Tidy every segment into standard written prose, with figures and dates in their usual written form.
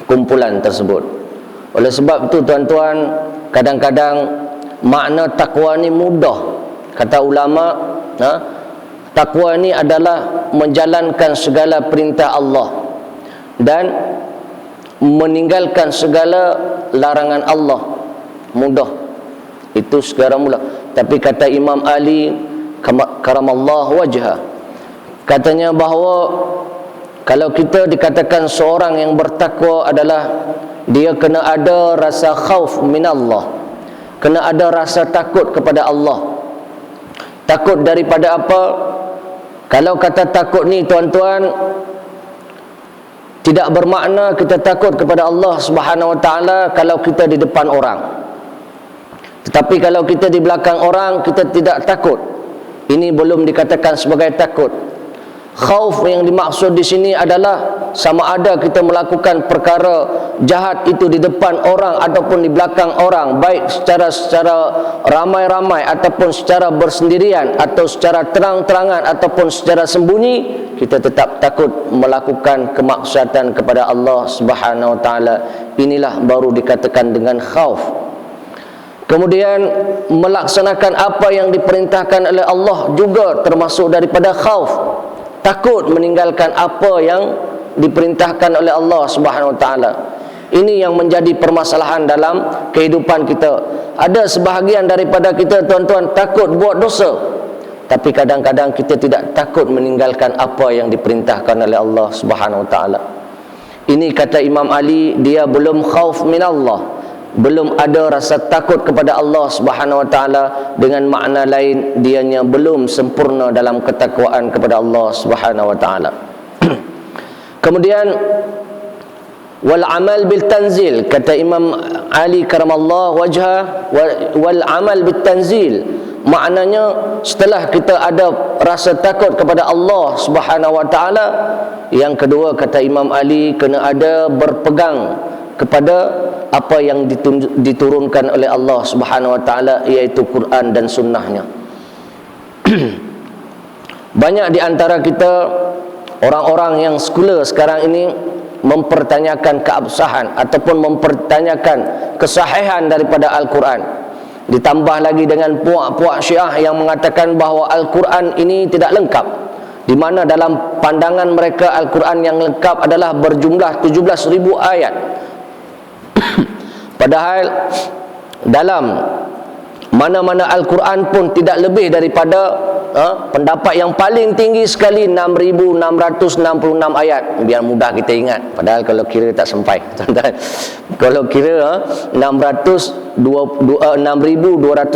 kumpulan tersebut. Oleh sebab itu tuan-tuan, kadang-kadang makna takwa ni mudah. Kata ulama, takwa ni adalah menjalankan segala perintah Allah dan meninggalkan segala larangan Allah. Mudah. Itu segala mula. Tapi kata Imam Ali karamallahu wajhah, katanya bahawa kalau kita dikatakan seorang yang bertakwa adalah dia kena ada rasa khauf minallah, kena ada rasa takut kepada Allah. Takut daripada apa? Kalau kata takut ni tuan-tuan, tidak bermakna kita takut kepada Allah Subhanahu Wa Taala kalau kita di depan orang. Tetapi kalau kita di belakang orang, kita tidak takut. Ini belum dikatakan sebagai takut. Khauf yang dimaksud di sini adalah sama ada kita melakukan perkara jahat itu di depan orang ataupun di belakang orang, baik secara ramai-ramai ataupun secara bersendirian atau secara terang-terangan ataupun secara sembunyi, kita tetap takut melakukan kemaksiatan kepada Allah Subhanahu Wa Taala. Inilah baru dikatakan dengan khauf. Kemudian melaksanakan apa yang diperintahkan oleh Allah juga termasuk daripada khauf. Takut meninggalkan apa yang diperintahkan oleh Allah Subhanahu Wa Taala. Ini yang menjadi permasalahan dalam kehidupan kita. Ada sebahagian daripada kita tuan-tuan takut buat dosa, tapi kadang-kadang kita tidak takut meninggalkan apa yang diperintahkan oleh Allah Subhanahu Wa Taala. Ini kata Imam Ali, dia belum khauf minallah, belum ada rasa takut kepada Allah Subhanahu Wa Taala. Dengan makna lain, dianya belum sempurna dalam ketakwaan kepada Allah Subhanahu Wa Taala. Kemudian wal amal bil tanzil, kata Imam Ali karamallahu wajhah, wal amal bil tanzil, maknanya setelah kita ada rasa takut kepada Allah Subhanahu Wa Taala, yang kedua kata Imam Ali, kena ada berpegang kepada apa yang diturunkan oleh Allah Subhanahu Wa Taala, iaitu Quran dan sunnahnya. Banyak di antara kita orang-orang yang sekular sekarang ini mempertanyakan keabsahan ataupun mempertanyakan kesahihan daripada Al-Quran. Ditambah lagi dengan puak-puak Syiah yang mengatakan bahawa Al-Quran ini tidak lengkap, di mana dalam pandangan mereka Al-Quran yang lengkap adalah berjumlah 17,000 ayat. Padahal dalam mana-mana Al-Quran pun tidak lebih daripada pendapat yang paling tinggi sekali 6,666 ayat. Biar mudah kita ingat. Padahal kalau kira tak sampai. Kalau kira 6,200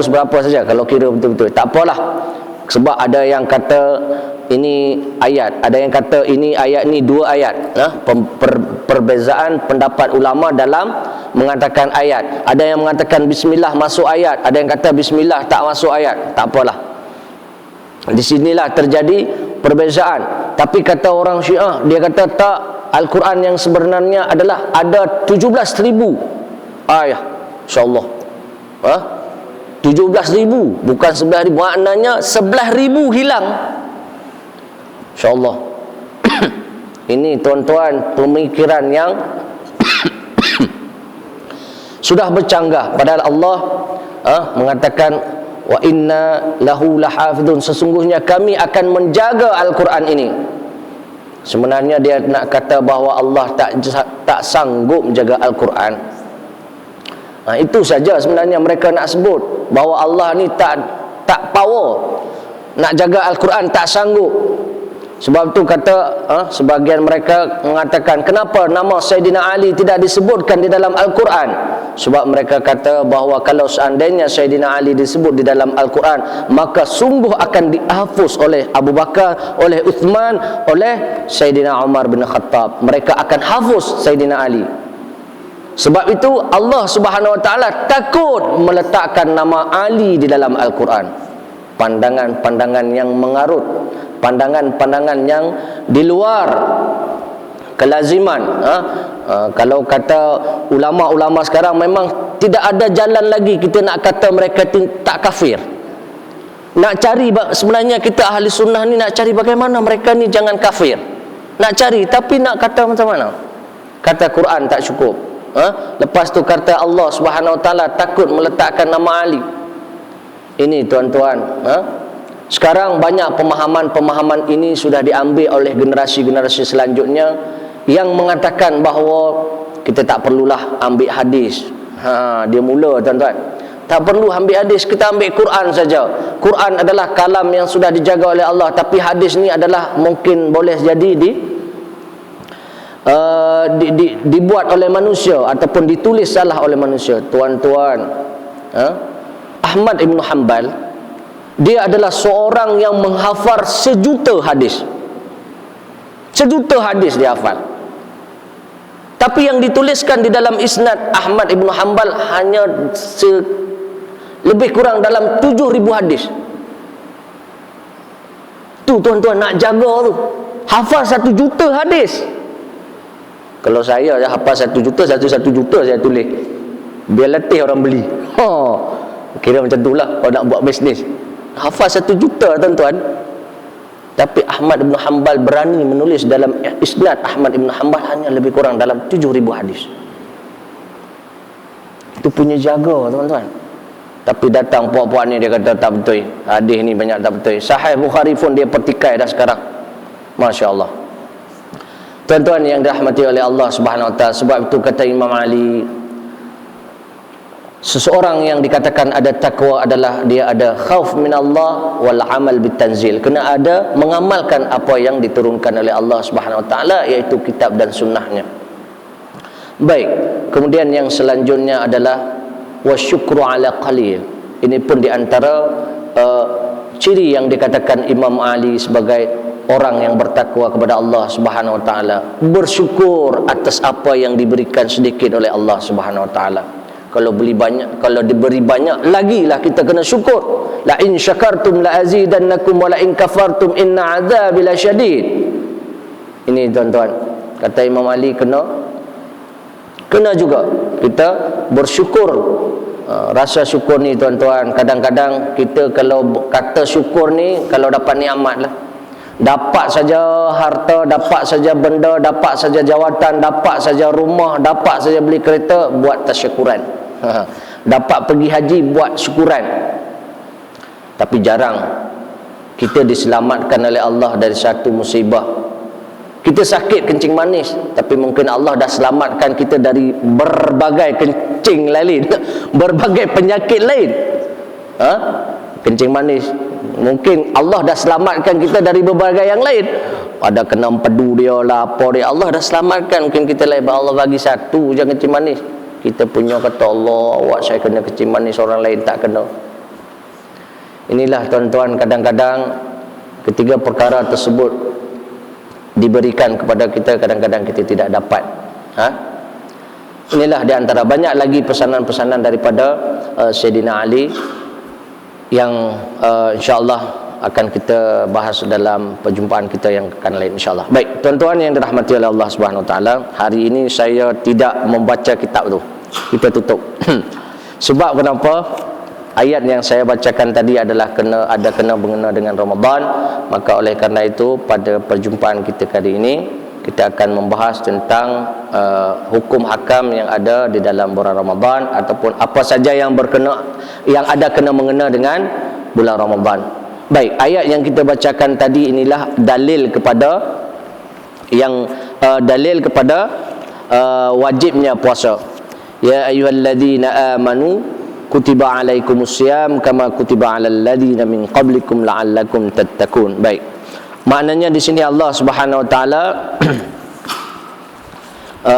berapa saja kalau kira betul-betul. Tak apalah. Sebab ada yang kata ini ayat, ada yang kata ini ayat, ni 2 ayat. Perbezaan pendapat ulama dalam mengatakan ayat. Ada yang mengatakan bismillah masuk ayat, ada yang kata bismillah tak masuk ayat. Tak apalah. Di sinilah terjadi perbezaan. Tapi kata orang Syiah, dia kata tak, Al-Quran yang sebenarnya adalah ada 17,000 ayat. InsyaAllah 17,000, bukan 11,000. Maknanya 11,000 hilang. InsyaAllah. Ini tuan-tuan pemikiran yang sudah bercanggah. Padahal Allah mengatakan wa inna lahu lahafidun, sesungguhnya kami akan menjaga Al-Quran ini. Sebenarnya dia nak kata bahawa Allah tak sanggup menjaga Al-Quran. Itu saja sebenarnya mereka nak sebut, bahawa Allah ni tak power nak jaga Al-Quran, tak sanggup. Sebab tu kata sebagian mereka mengatakan, kenapa nama Sayyidina Ali tidak disebutkan di dalam Al-Quran? Sebab mereka kata bahawa kalau seandainya Sayyidina Ali disebut di dalam Al-Quran, maka sungguh akan dihapus oleh Abu Bakar, oleh Uthman, oleh Sayyidina Umar bin Khattab. Mereka akan hafuz Sayyidina Ali. Sebab itu Allah Subhanahu Wa Taala takut meletakkan nama Ali di dalam Al-Quran. Pandangan-pandangan yang mengarut, pandangan-pandangan yang di luar kelaziman. Kalau kata ulama-ulama sekarang, memang tidak ada jalan lagi kita nak kata mereka tak kafir. Nak cari, sebenarnya kita ahli sunnah ni nak cari bagaimana mereka ni jangan kafir. Nak cari, tapi nak kata macam mana? kata Quran tak cukup. Lepas tu kata Allah Subhanahu Wa Taala takut meletakkan nama Ali. Ini tuan-tuan, sekarang banyak pemahaman-pemahaman ini sudah diambil oleh generasi-generasi selanjutnya yang mengatakan bahawa kita tak perlulah ambil hadis. Dia mula tuan-tuan. Tak perlu ambil hadis, kita ambil Quran saja. Quran adalah kalam yang sudah dijaga oleh Allah, tapi hadis ni adalah mungkin boleh jadi dibuat oleh manusia ataupun ditulis salah oleh manusia. Tuan-tuan, Ahmad Ibn Hanbal, dia adalah seorang yang menghafal 1,000,000 hadis. 1,000,000 hadis dia hafal. Tapi yang dituliskan di dalam isnad Ahmad Ibn Hanbal hanya lebih kurang dalam 7,000 hadis. Tu tuan-tuan nak jaga tu, hafal 1,000,000 hadis. Kalau saya hafal 1,000,000, 1 juta saya tulis, biar letih orang beli. Kira macam tu lah kalau nak buat bisnes. Hafal 1,000,000 tuan-tuan. Tapi Ahmad Ibn Hanbal berani menulis dalam isnad Ahmad Ibn Hanbal hanya lebih kurang dalam 7,000 hadis. Itu punya jaga tuan-tuan. Tapi datang puak-puak ni dia kata tak betul, hadis ni banyak tak betul. Sahih Bukhari pun dia pertikai dah sekarang. Masya Allah. Tuan-tuan yang dirahmati oleh Allah Subhanahu Wa Taala, sebab itu kata Imam Ali, seseorang yang dikatakan ada takwa adalah dia ada khauf min Allah wal amal bitanzil, kena ada mengamalkan apa yang diturunkan oleh Allah Subhanahu Wa Taala, iaitu kitab dan sunnahnya. Baik, kemudian yang selanjutnya adalah wasyukru ala qalil. Ini pun di antara ciri yang dikatakan Imam Ali sebagai orang yang bertakwa kepada Allah Subhanahu Wa Taala, bersyukur atas apa yang diberikan sedikit oleh Allah Subhanahu Wa Taala. Kalau beli banyak, kalau diberi banyak, lagilah kita kena syukur. La in syakartum la azidannakum wa la in kafartum inna adzabi lasyadid. Ini tuan-tuan, kata Imam Ali, kena juga kita bersyukur. Rasa syukur ni tuan-tuan, kadang-kadang kita kalau kata syukur ni, kalau dapat nikmat lah, dapat saja harta, dapat saja benda, dapat saja jawatan, dapat saja rumah, dapat saja beli kereta, buat tasyukuran. Dapat pergi haji, buat syukuran. Tapi jarang kita diselamatkan oleh Allah dari satu musibah. Kita sakit kencing manis, tapi mungkin Allah dah selamatkan kita dari berbagai kencing lain, berbagai penyakit lain. Kencing manis, mungkin Allah dah selamatkan kita dari berbagai yang lain. Ada kena empedu dia lah, apa dia, Allah dah selamatkan. Mungkin kita lain, Allah bagi satu je kencing manis. Kita punya kata, Allah, awak saya kena kencing manis, orang lain tak kena. Inilah tuan-tuan, kadang-kadang ketiga perkara tersebut diberikan kepada kita, kadang-kadang kita tidak dapat. Inilah di antara banyak lagi pesanan-pesanan daripada Sayyidina Ali yang insya-Allah akan kita bahas dalam perjumpaan kita yang akan lain, insya-Allah. Baik, tuan-tuan yang dirahmati oleh Allah Subhanahu Wa Taala, hari ini saya tidak membaca kitab tu. Kita tutup. Sebab kenapa? Ayat yang saya bacakan tadi adalah kena mengena dengan Ramadan. Maka oleh kerana itu, pada perjumpaan kita kali ini, kita akan membahas tentang hukum hakam yang ada di dalam bulan Ramadan, ataupun apa saja yang ada kena mengena dengan bulan Ramadan. Baik, ayat yang kita bacakan tadi inilah dalil kepada wajibnya puasa. Ya ayyuhalladzina amanu kutiba alaikumusiyam kama kutiba alal ladzina min qablikum la'allakum tattaqun. Baik. Maknanya di sini Allah Subhanahu Wa Taala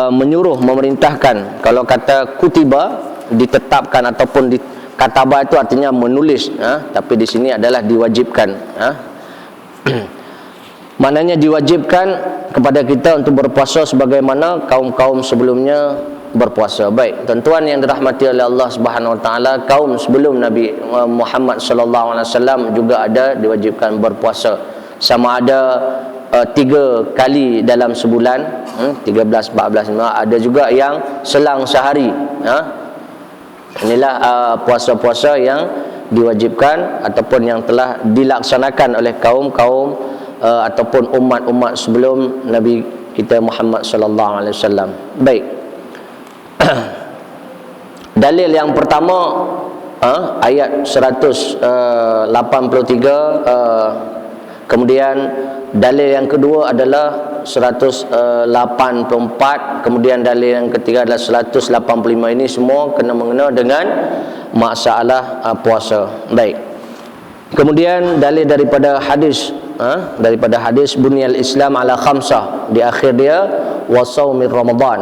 menyuruh, memerintahkan. Kalau kata kutiba, ditetapkan, ataupun kataba itu artinya menulis, tapi di sini adalah diwajibkan. Maknanya diwajibkan kepada kita untuk berpuasa sebagaimana kaum-kaum sebelumnya berpuasa. Baik, tuan-tuan yang dirahmati oleh Allah Subhanahu Wa Taala, kaum sebelum Nabi Muhammad sallallahu alaihi wasallam juga ada diwajibkan berpuasa, sama ada 3 kali dalam sebulan, 13, 14, 15. Ada juga yang selang sehari. Inilah puasa-puasa yang diwajibkan ataupun yang telah dilaksanakan oleh kaum-kaum ataupun umat-umat sebelum Nabi kita Muhammad sallallahu alaihi wasallam. Baik. Dalil yang pertama ayat 183, kemudian dalil yang kedua adalah 184, kemudian dalil yang ketiga adalah 185. Ini semua kena mengena dengan masalah puasa. Baik. Kemudian dalil daripada hadis bunyal Islam ala khamsah, di akhir dia wa shaumir Ramadan,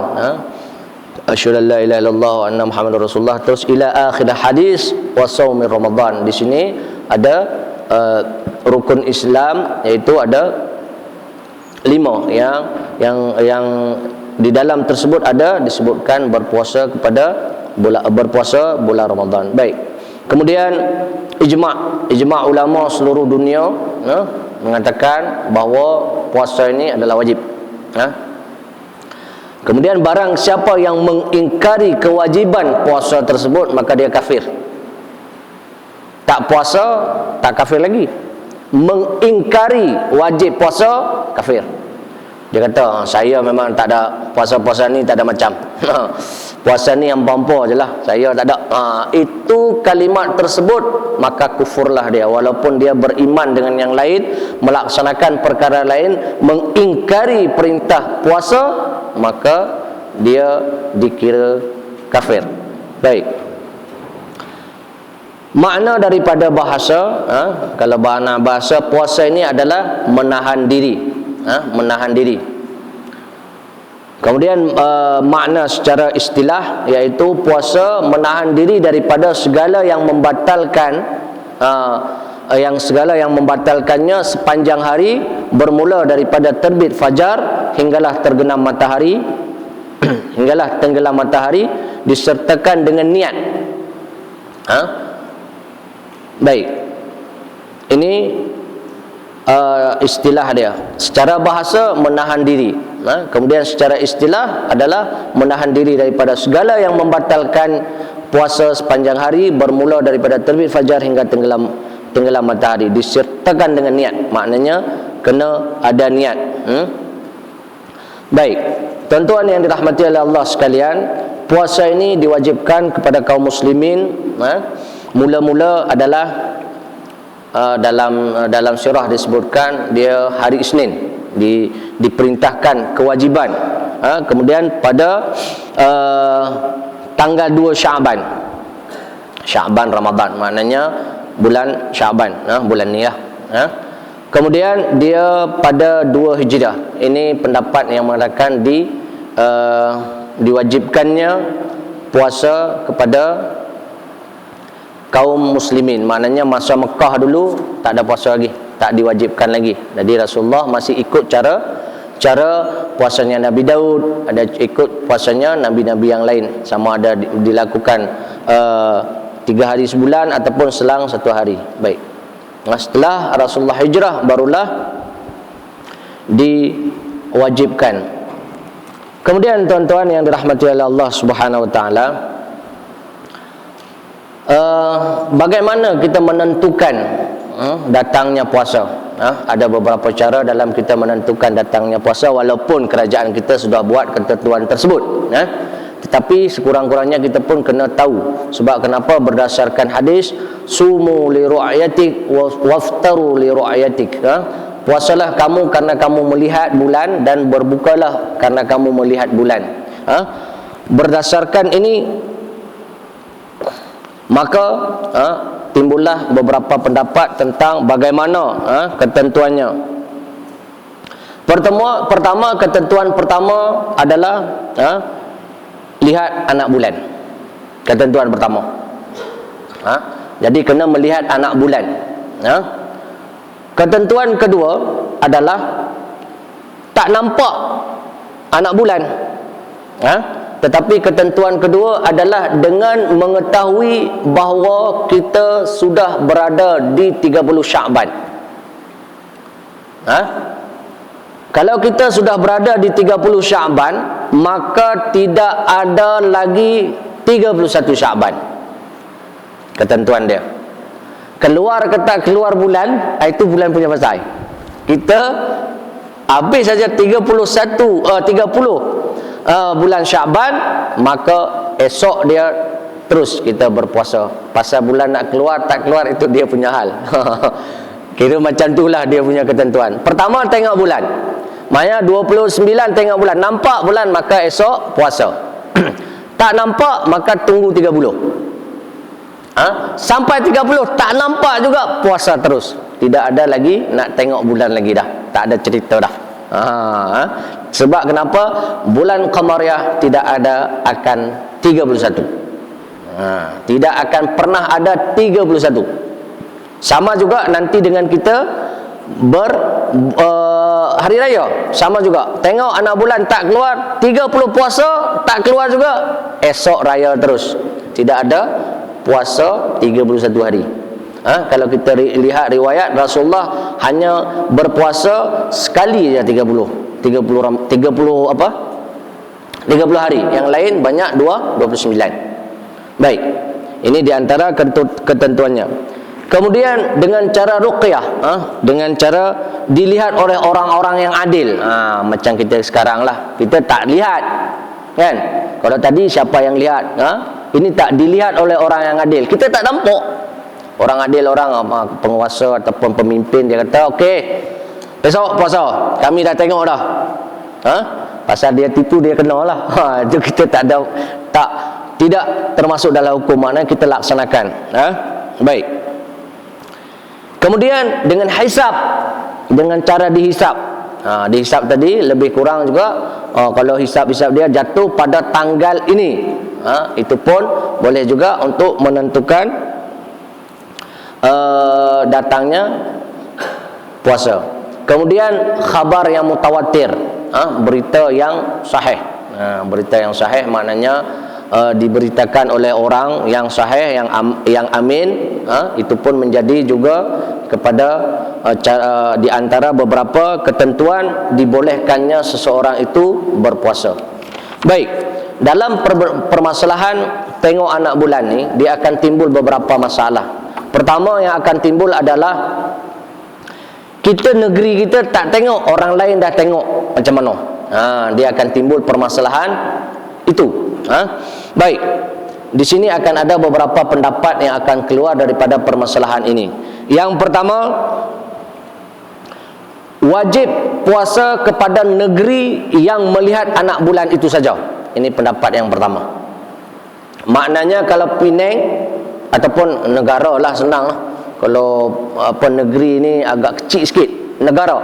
asyhadu an la ilaha illallah wa anna muhammadar rasulullah, terus ila akhir hadis wa shaumir Ramadan. Di sini ada rukun Islam, iaitu ada 5 yang di dalam tersebut ada disebutkan berpuasa bulan Ramadan. Baik. Kemudian ijma' ulama seluruh dunia mengatakan bahawa puasa ini adalah wajib. Kemudian barang siapa yang mengingkari kewajiban puasa tersebut, maka dia kafir. Tak puasa, tak kafir lagi. Mengingkari wajib puasa, kafir. Dia kata, saya memang tak ada puasa-puasa ni, tak ada macam. Puasa ni yang bampa je lah, saya tak ada. Itu kalimat tersebut, maka kufurlah dia. Walaupun dia beriman dengan yang lain, melaksanakan perkara lain, mengingkari perintah puasa, maka dia dikira kafir. Baik. Makna daripada bahasa, kalau bahasa puasa ini adalah menahan diri, menahan diri. Kemudian makna secara istilah, iaitu puasa menahan diri daripada segala yang membatalkan, segala yang membatalkannya sepanjang hari, bermula daripada terbit fajar hinggalah tergenam matahari, hinggalah tenggelam matahari, disertakan dengan niat. Baik. Ini istilah dia. Secara bahasa menahan diri. Kemudian secara istilah adalah menahan diri daripada segala yang membatalkan puasa sepanjang hari, bermula daripada terbit fajar hingga tenggelam matahari, disertakan dengan niat. Maknanya kena ada niat. Baik. Tuan-tuan yang dirahmati oleh Allah sekalian, puasa ini diwajibkan kepada kaum muslimin. Mula-mula adalah dalam surah disebutkan dia hari Isnin diperintahkan kewajiban. Kemudian pada tanggal 2 Sya'ban Ramadan, maknanya bulan Sya'ban, bulan ni lah. Kemudian dia pada 2 Hijrah. Ini pendapat yang mengatakan diwajibkannya puasa kepada kaum muslimin. Maknanya masa Mekah dulu tak ada puasa lagi, tak diwajibkan lagi. Jadi Rasulullah masih ikut cara puasanya Nabi Daud, ada ikut puasanya nabi-nabi yang lain, sama ada dilakukan 3 hari sebulan ataupun selang 1 hari. Baik. Setelah Rasulullah hijrah barulah diwajibkan. Kemudian tuan-tuan yang dirahmati oleh Allah Subhanahu wa taala, bagaimana kita menentukan datangnya puasa? Ada beberapa cara dalam kita menentukan datangnya puasa, walaupun kerajaan kita sudah buat ketentuan tersebut. Tetapi sekurang-kurangnya kita pun kena tahu. Sebab kenapa? Berdasarkan hadis, sumu li ru'yatik waftaru li ru'yatik. Puasalah kamu karena kamu melihat bulan, dan berbukalah karena kamu melihat bulan. Berdasarkan ini, maka timbullah beberapa pendapat tentang bagaimana ketentuannya. Pertama, ketentuan pertama adalah lihat anak bulan. Ketentuan pertama. Jadi kena melihat anak bulan. Ketentuan kedua adalah tak nampak anak bulan. Tetapi ketentuan kedua adalah dengan mengetahui bahawa kita sudah berada di 30 Sya'ban. Kalau kita sudah berada di 30 Sya'ban, maka tidak ada lagi 31 Sya'ban. Ketentuan dia. Keluar ke tak keluar bulan, itu bulan punya pasal. Kita habis saja 30 bulan Syaban, maka esok dia terus kita berpuasa. Pasal bulan nak keluar tak keluar itu dia punya hal. Kira macam itulah dia punya ketentuan. Pertama tengok bulan. Maknanya 29 tengok bulan, nampak bulan maka esok puasa. Tak nampak maka tunggu 30. Sampai 30 tak nampak juga, puasa terus. Tidak ada lagi nak tengok bulan lagi dah. Tak ada cerita dah. Sebab kenapa? Bulan Qamariyah tidak ada akan 31. Tidak akan pernah ada 31. Sama juga nanti dengan kita hari raya, sama juga. Tengok anak bulan tak keluar, 30 puasa tak keluar juga, esok raya terus. Tidak ada puasa 31 hari. Kalau kita lihat riwayat, Rasulullah hanya berpuasa sekali saja 30 hari. Yang lain banyak 29. Baik. Ini diantara ketentuannya. Kemudian dengan cara ruqyah, dengan cara dilihat oleh orang-orang yang adil. Macam kita sekarang lah, kita tak lihat, kan? Kalau tadi siapa yang lihat? Ini tak dilihat oleh orang yang adil. Kita tak nampak. Orang adil, orang penguasa ataupun pemimpin, dia kata, okey, besok puasa, kami dah tengok dah. Pasal dia tipu, dia kena lah. Itu kita tidak termasuk dalam hukum, maknanya kita laksanakan. Baik. Kemudian dengan hisab, dengan cara dihisab. Dihisab tadi lebih kurang juga, kalau hisab-hisab dia jatuh pada tanggal ini, itu pun boleh juga untuk menentukan datangnya puasa. Kemudian khabar yang mutawatir, berita yang sahih. Berita yang sahih maknanya diberitakan oleh orang yang sahih, yang amin. Itu pun menjadi juga kepada di antara beberapa ketentuan dibolehkannya seseorang itu berpuasa. Baik, dalam permasalahan tengok anak bulan ni, dia akan timbul beberapa masalah. Pertama yang akan timbul adalah kita, negeri kita tak tengok, orang lain dah tengok macam mana. Dia akan timbul permasalahan itu. Baik, di sini akan ada beberapa pendapat yang akan keluar daripada permasalahan ini. Yang pertama, wajib puasa kepada negeri yang melihat anak bulan itu saja. Ini pendapat yang pertama. Maknanya kalau Penang ataupun negara lah, senang lah. Kalau negeri ni agak kecil sikit, negara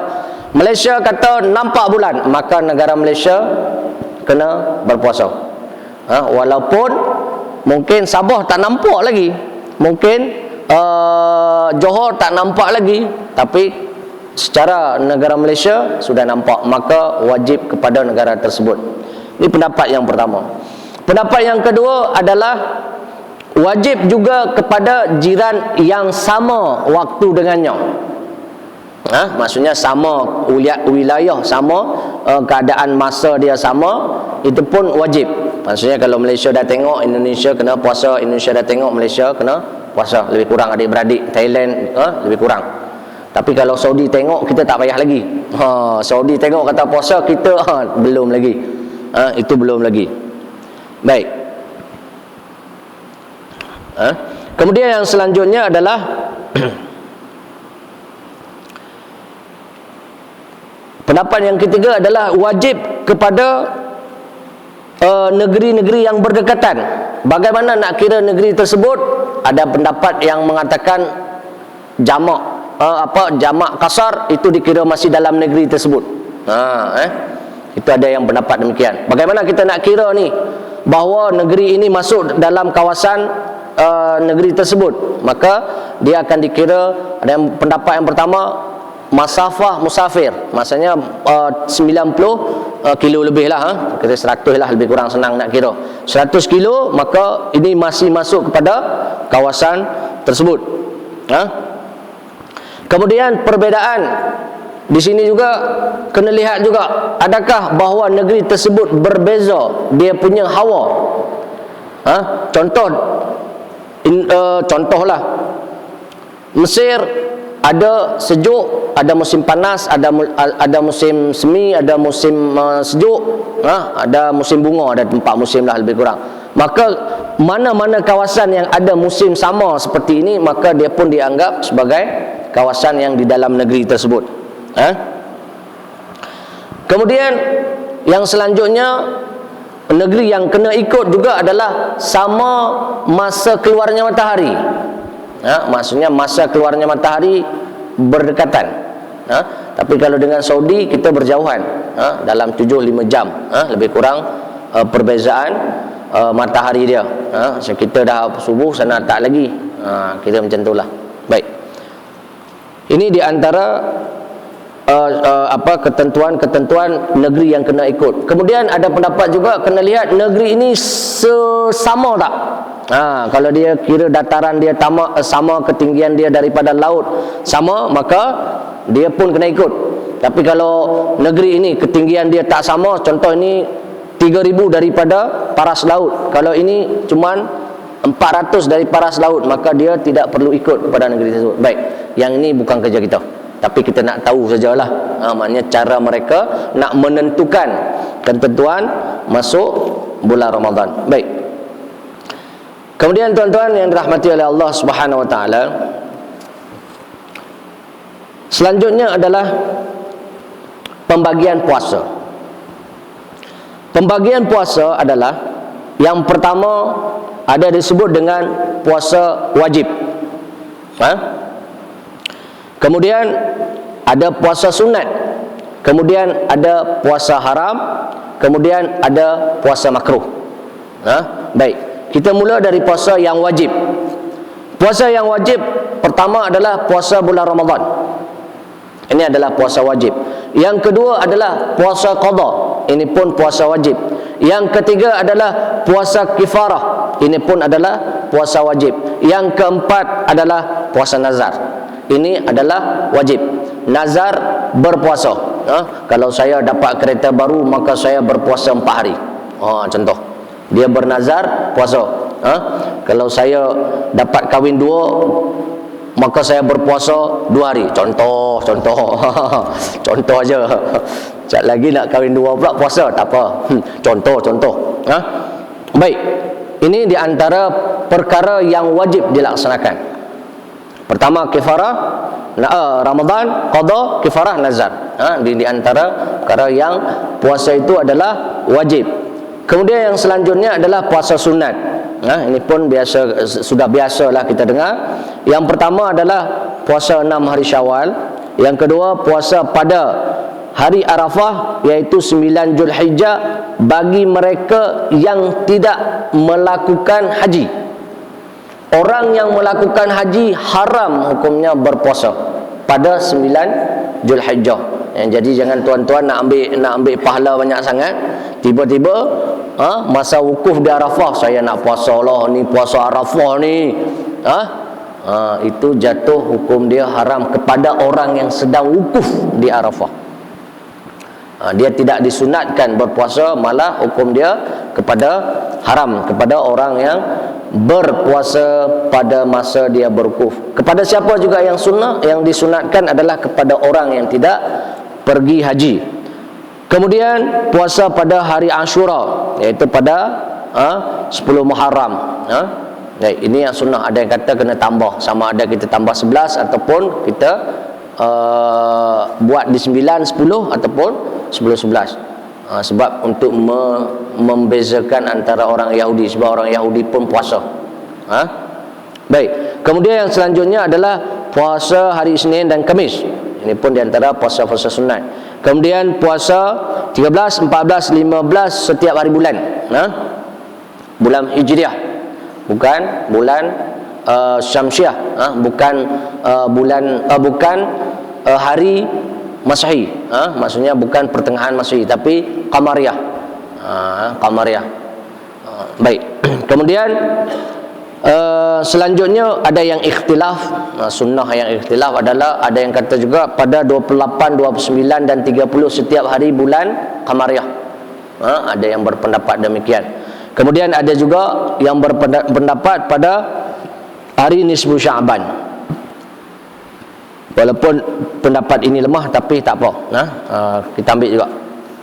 Malaysia kata nampak bulan, maka negara Malaysia kena berpuasa. Walaupun mungkin Sabah tak nampak lagi, mungkin Johor tak nampak lagi, tapi secara negara Malaysia sudah nampak, maka wajib kepada negara tersebut. Ini pendapat yang pertama. Pendapat yang kedua adalah wajib juga kepada jiran yang sama waktu dengannya. Maksudnya sama wilayah, sama keadaan masa dia sama, itu pun wajib. Maksudnya kalau Malaysia dah tengok, Indonesia kena puasa, Indonesia dah tengok, Malaysia kena puasa. Lebih kurang adik-beradik. Thailand lebih kurang. Tapi kalau Saudi tengok, kita tak payah lagi. Saudi tengok kata puasa, kita belum lagi. Itu belum lagi. Baik. Kemudian yang selanjutnya adalah pendapat yang ketiga adalah wajib kepada negeri-negeri yang berdekatan. Bagaimana nak kira negeri tersebut? Ada pendapat yang mengatakan jamak kasar itu dikira masih dalam negeri tersebut. Itu ada yang pendapat demikian. Bagaimana kita nak kira ni bahawa negeri ini masuk dalam kawasan negeri tersebut? Maka dia akan dikira, ada yang pendapat yang pertama, masafah musafir, maksudnya 90 kilo lebih lah, kira 100 lah, lebih kurang senang nak kira 100 kilo, maka ini masih masuk kepada kawasan tersebut. Kemudian perbezaan di sini juga kena lihat juga, adakah bahawa negeri tersebut berbeza dia punya hawa. Contohlah Mesir ada sejuk, ada musim panas, ada musim semi, ada musim sejuk, ada musim bunga, ada 4 musim lah lebih kurang. Maka mana-mana kawasan yang ada musim sama seperti ini, maka dia pun dianggap sebagai kawasan yang di dalam negeri tersebut. Kemudian yang selanjutnya, negeri yang kena ikut juga adalah sama masa keluarnya matahari. Maksudnya masa keluarnya matahari berdekatan. Tapi kalau dengan Saudi kita berjauhan, dalam 7-5 jam lebih kurang perbezaan matahari dia. So kita dah subuh, sana tak lagi. Kita macam itulah. Baik. Ini di antara ketentuan-ketentuan negeri yang kena ikut. Kemudian ada pendapat juga kena lihat negeri ini sama tak. Kalau dia kira dataran dia sama, ketinggian dia daripada laut sama, maka dia pun kena ikut. Tapi kalau negeri ini ketinggian dia tak sama, contoh ini 3,000 daripada paras laut, kalau ini cuman 400 dari paras laut, maka dia tidak perlu ikut kepada negeri tersebut. Baik, yang ini bukan kerja kita, tapi kita nak tahu sajalah. Maknanya cara mereka nak menentukan ketentuan masuk bulan Ramadan. Baik. Kemudian tuan-tuan yang dirahmati oleh Allah Subhanahu wa taala, selanjutnya adalah pembagian puasa. Pembagian puasa adalah yang pertama ada disebut dengan puasa wajib. Kemudian ada puasa sunat. Kemudian ada puasa haram. Kemudian ada puasa makruh. Baik. Kita mula dari puasa yang wajib. Puasa yang wajib pertama adalah puasa bulan Ramadan. Ini adalah puasa wajib. Yang kedua adalah puasa qada. Ini pun puasa wajib. Yang ketiga adalah puasa kifarah. Ini pun adalah puasa wajib. Yang keempat adalah puasa nazar. Ini adalah wajib. Nazar berpuasa. Kalau saya dapat kereta baru, maka saya berpuasa 4 hari. Contoh. Dia bernazar puasa. Kalau saya dapat kahwin 2, maka saya berpuasa 2 hari. Contoh contoh aja. Sekejap lagi nak kahwin 2 pula puasa, tak apa. Contoh. Baik. Ini di antara perkara yang wajib dilaksanakan. Pertama kifarah Ramadan, qada, kifarah, nazar. Di antara perkara yang puasa itu adalah wajib. Kemudian yang selanjutnya adalah puasa sunat. Ini pun sudah biasalah kita dengar. Yang pertama adalah puasa 6 hari Syawal. Yang kedua puasa pada hari Arafah, iaitu 9 Zulhijjah bagi mereka yang tidak melakukan haji. Orang yang melakukan haji haram hukumnya berpuasa pada 9 Zulhijjah. Jadi jangan tuan-tuan nak ambil pahala banyak sangat, tiba-tiba masa wukuf di Arafah, saya nak puasa lah ni, puasa Arafah ni. Itu jatuh hukum dia haram kepada orang yang sedang wukuf di Arafah. Dia tidak disunatkan berpuasa, malah hukum dia kepada haram kepada orang yang berpuasa pada masa dia berwukuf. Kepada siapa juga yang sunnah, yang disunatkan adalah kepada orang yang tidak pergi haji. Kemudian puasa pada hari Ashura, iaitu pada 10 Muharram. Ini yang sunnah. Ada yang kata kena tambah, sama ada kita tambah 11 ataupun kita buat di 9, 10 ataupun 10, 11. Sebab untuk membezakan antara orang Yahudi, sebab orang Yahudi pun puasa. Baik. Kemudian yang selanjutnya adalah puasa hari Isnin dan Khamis. Ini pun di antara puasa-puasa sunat. Kemudian puasa 13, 14, 15 setiap hari bulan. Bulan Hijriah, bukan bulan Syamsiah, bukan bukan hari Masehi. Maksudnya bukan pertengahan Masehi, tapi Qamariyah. Qamariyah. Baik. Kemudian selanjutnya ada yang ikhtilaf. Sunnah yang ikhtilaf adalah ada yang kata juga pada 28, 29 dan 30 setiap hari bulan Qamariyah. Ada yang berpendapat demikian. Kemudian ada juga yang berpendapat pada hari nisfu Sya'ban. Walaupun pendapat ini lemah, tapi tak apa. Kita ambil juga.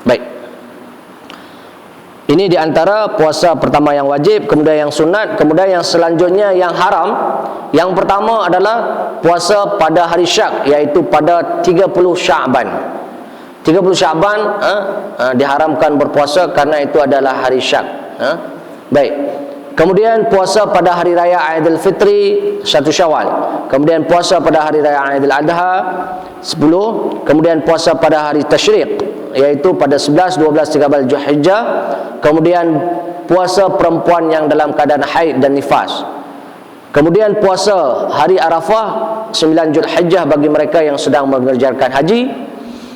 Baik. Ini di antara puasa pertama yang wajib, kemudian yang sunat, kemudian yang selanjutnya yang haram. Yang pertama adalah puasa pada hari Syak, iaitu pada 30 Sya'ban. 30 Sya'ban diharamkan berpuasa kerana itu adalah hari Syak. Baik. Kemudian puasa pada hari raya Aidilfitri 1 Syawal. Kemudian puasa pada hari raya Aidil Adha 10. Kemudian puasa pada hari Tasyriq, iaitu pada 11, 12, 13 Zulhijjah. Kemudian puasa perempuan yang dalam keadaan haid dan nifas. Kemudian puasa hari Arafah 9 Zulhijjah bagi mereka yang sedang mengerjakan haji.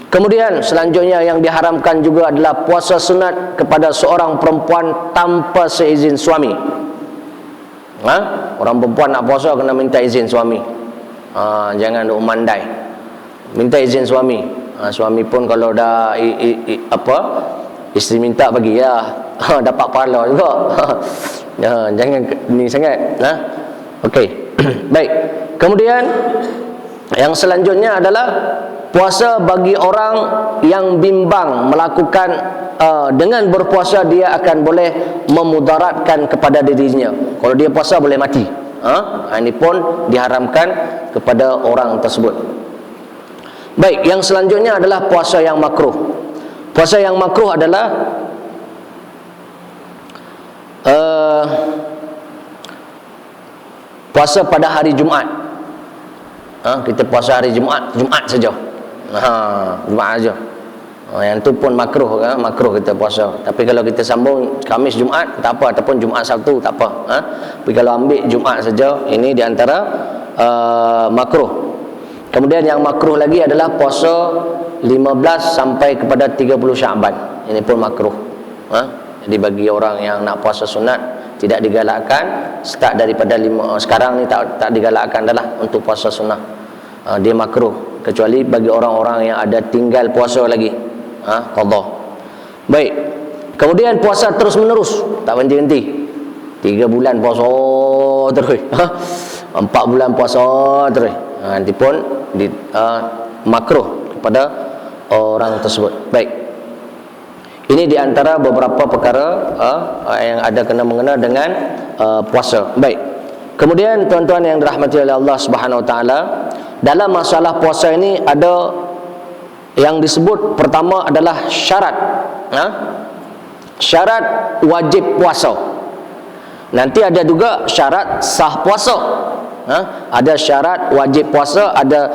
Kemudian selanjutnya yang diharamkan juga adalah puasa sunat kepada seorang perempuan tanpa seizin suami. Orang perempuan nak puasa kena minta izin suami. Jangan duk mandai. Minta izin suami. Suami pun kalau dah isteri minta bagi ya, dapat pahala juga. Jangan ni sangat. Okey. Baik. Kemudian yang selanjutnya adalah puasa bagi orang yang bimbang melakukan dengan berpuasa dia akan boleh memudaratkan kepada dirinya. Kalau dia puasa boleh mati. Ini pun diharamkan kepada orang tersebut. Baik, yang selanjutnya adalah puasa yang makruh. Puasa yang makruh adalah puasa pada hari Jumaat. Kita puasa hari Jumaat saja. Jumaat saja. Yang tu pun makruh kan? Makruh kita puasa. Tapi kalau kita sambung Khamis Jumaat tak apa, ataupun Jumaat Sabtu tak apa. Tapi kalau ambil Jumaat saja, ini di antara makruh. Kemudian yang makruh lagi adalah puasa 15 sampai kepada 30 Sya'ban. Ini pun makruh. Jadi bagi orang yang nak puasa sunat tidak digalakkan. Start daripada sekarang ni tak digalakkan dah lah untuk puasa sunnah. Dia makruh, kecuali bagi orang-orang yang ada tinggal puasa lagi, qadha. Baik. Kemudian puasa terus menerus, tak berhenti-henti. 3 bulan puasa terus. 4 bulan puasa terus. Nanti pun makruh kepada orang tersebut. Baik. Ini di antara beberapa perkara yang ada kena-mengena dengan puasa. Baik. Kemudian tuan-tuan yang dirahmati oleh Allah Subhanahu Wa Taala, dalam masalah puasa ini ada yang disebut pertama adalah syarat. Syarat wajib puasa. Nanti ada juga syarat sah puasa. Ada syarat wajib puasa, ada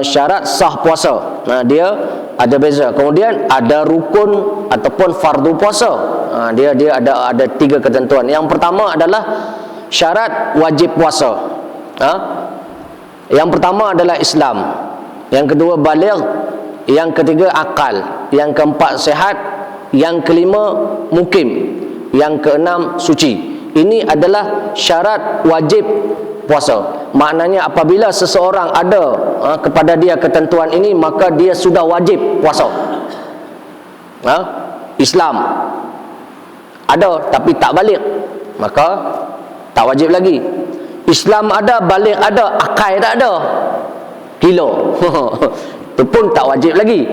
syarat sah puasa. Dia ada beza. Kemudian ada rukun ataupun fardu puasa. Dia ada 3 ketentuan. Yang pertama adalah syarat wajib puasa. Yang pertama adalah Islam. Yang kedua baligh. Yang ketiga akal. Yang keempat sehat. Yang kelima mukim. Yang keenam suci. Ini adalah syarat wajib puasa. Maknanya apabila seseorang ada kepada dia ketentuan ini, maka dia sudah wajib puasa. Islam ada tapi tak balik, maka tak wajib lagi. Islam ada, balik ada, akal tak ada, kilo itu pun tak wajib lagi.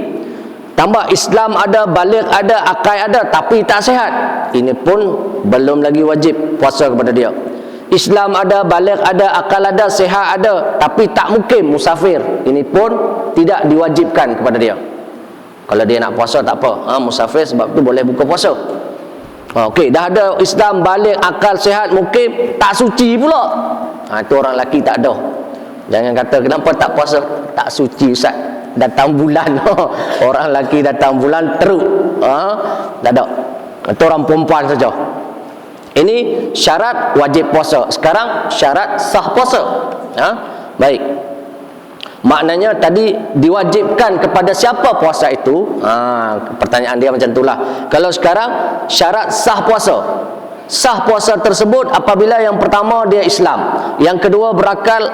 Tambah Islam ada, balik ada, akal ada, tapi tak sihat, ini pun belum lagi wajib puasa kepada dia. Islam ada, balik ada, akal ada, sihat ada, tapi tak mukim, musafir, ini pun tidak diwajibkan kepada dia. Kalau dia nak puasa tak apa, musafir, sebab tu boleh buka puasa. Okey, dah ada Islam, balik, akal, sihat, mukim, tak suci pula. Itu orang lelaki tak ada. Jangan kata kenapa tak puasa, tak suci Ustaz, datang bulan. Orang lelaki datang bulan teruk. Tak ada. Itu orang perempuan saja. Ini syarat wajib puasa. Sekarang syarat sah puasa. Baik. Maknanya tadi diwajibkan kepada siapa puasa itu? Pertanyaan dia macam itulah. Kalau sekarang syarat sah puasa. Sah puasa tersebut apabila yang pertama dia Islam, yang kedua berakal.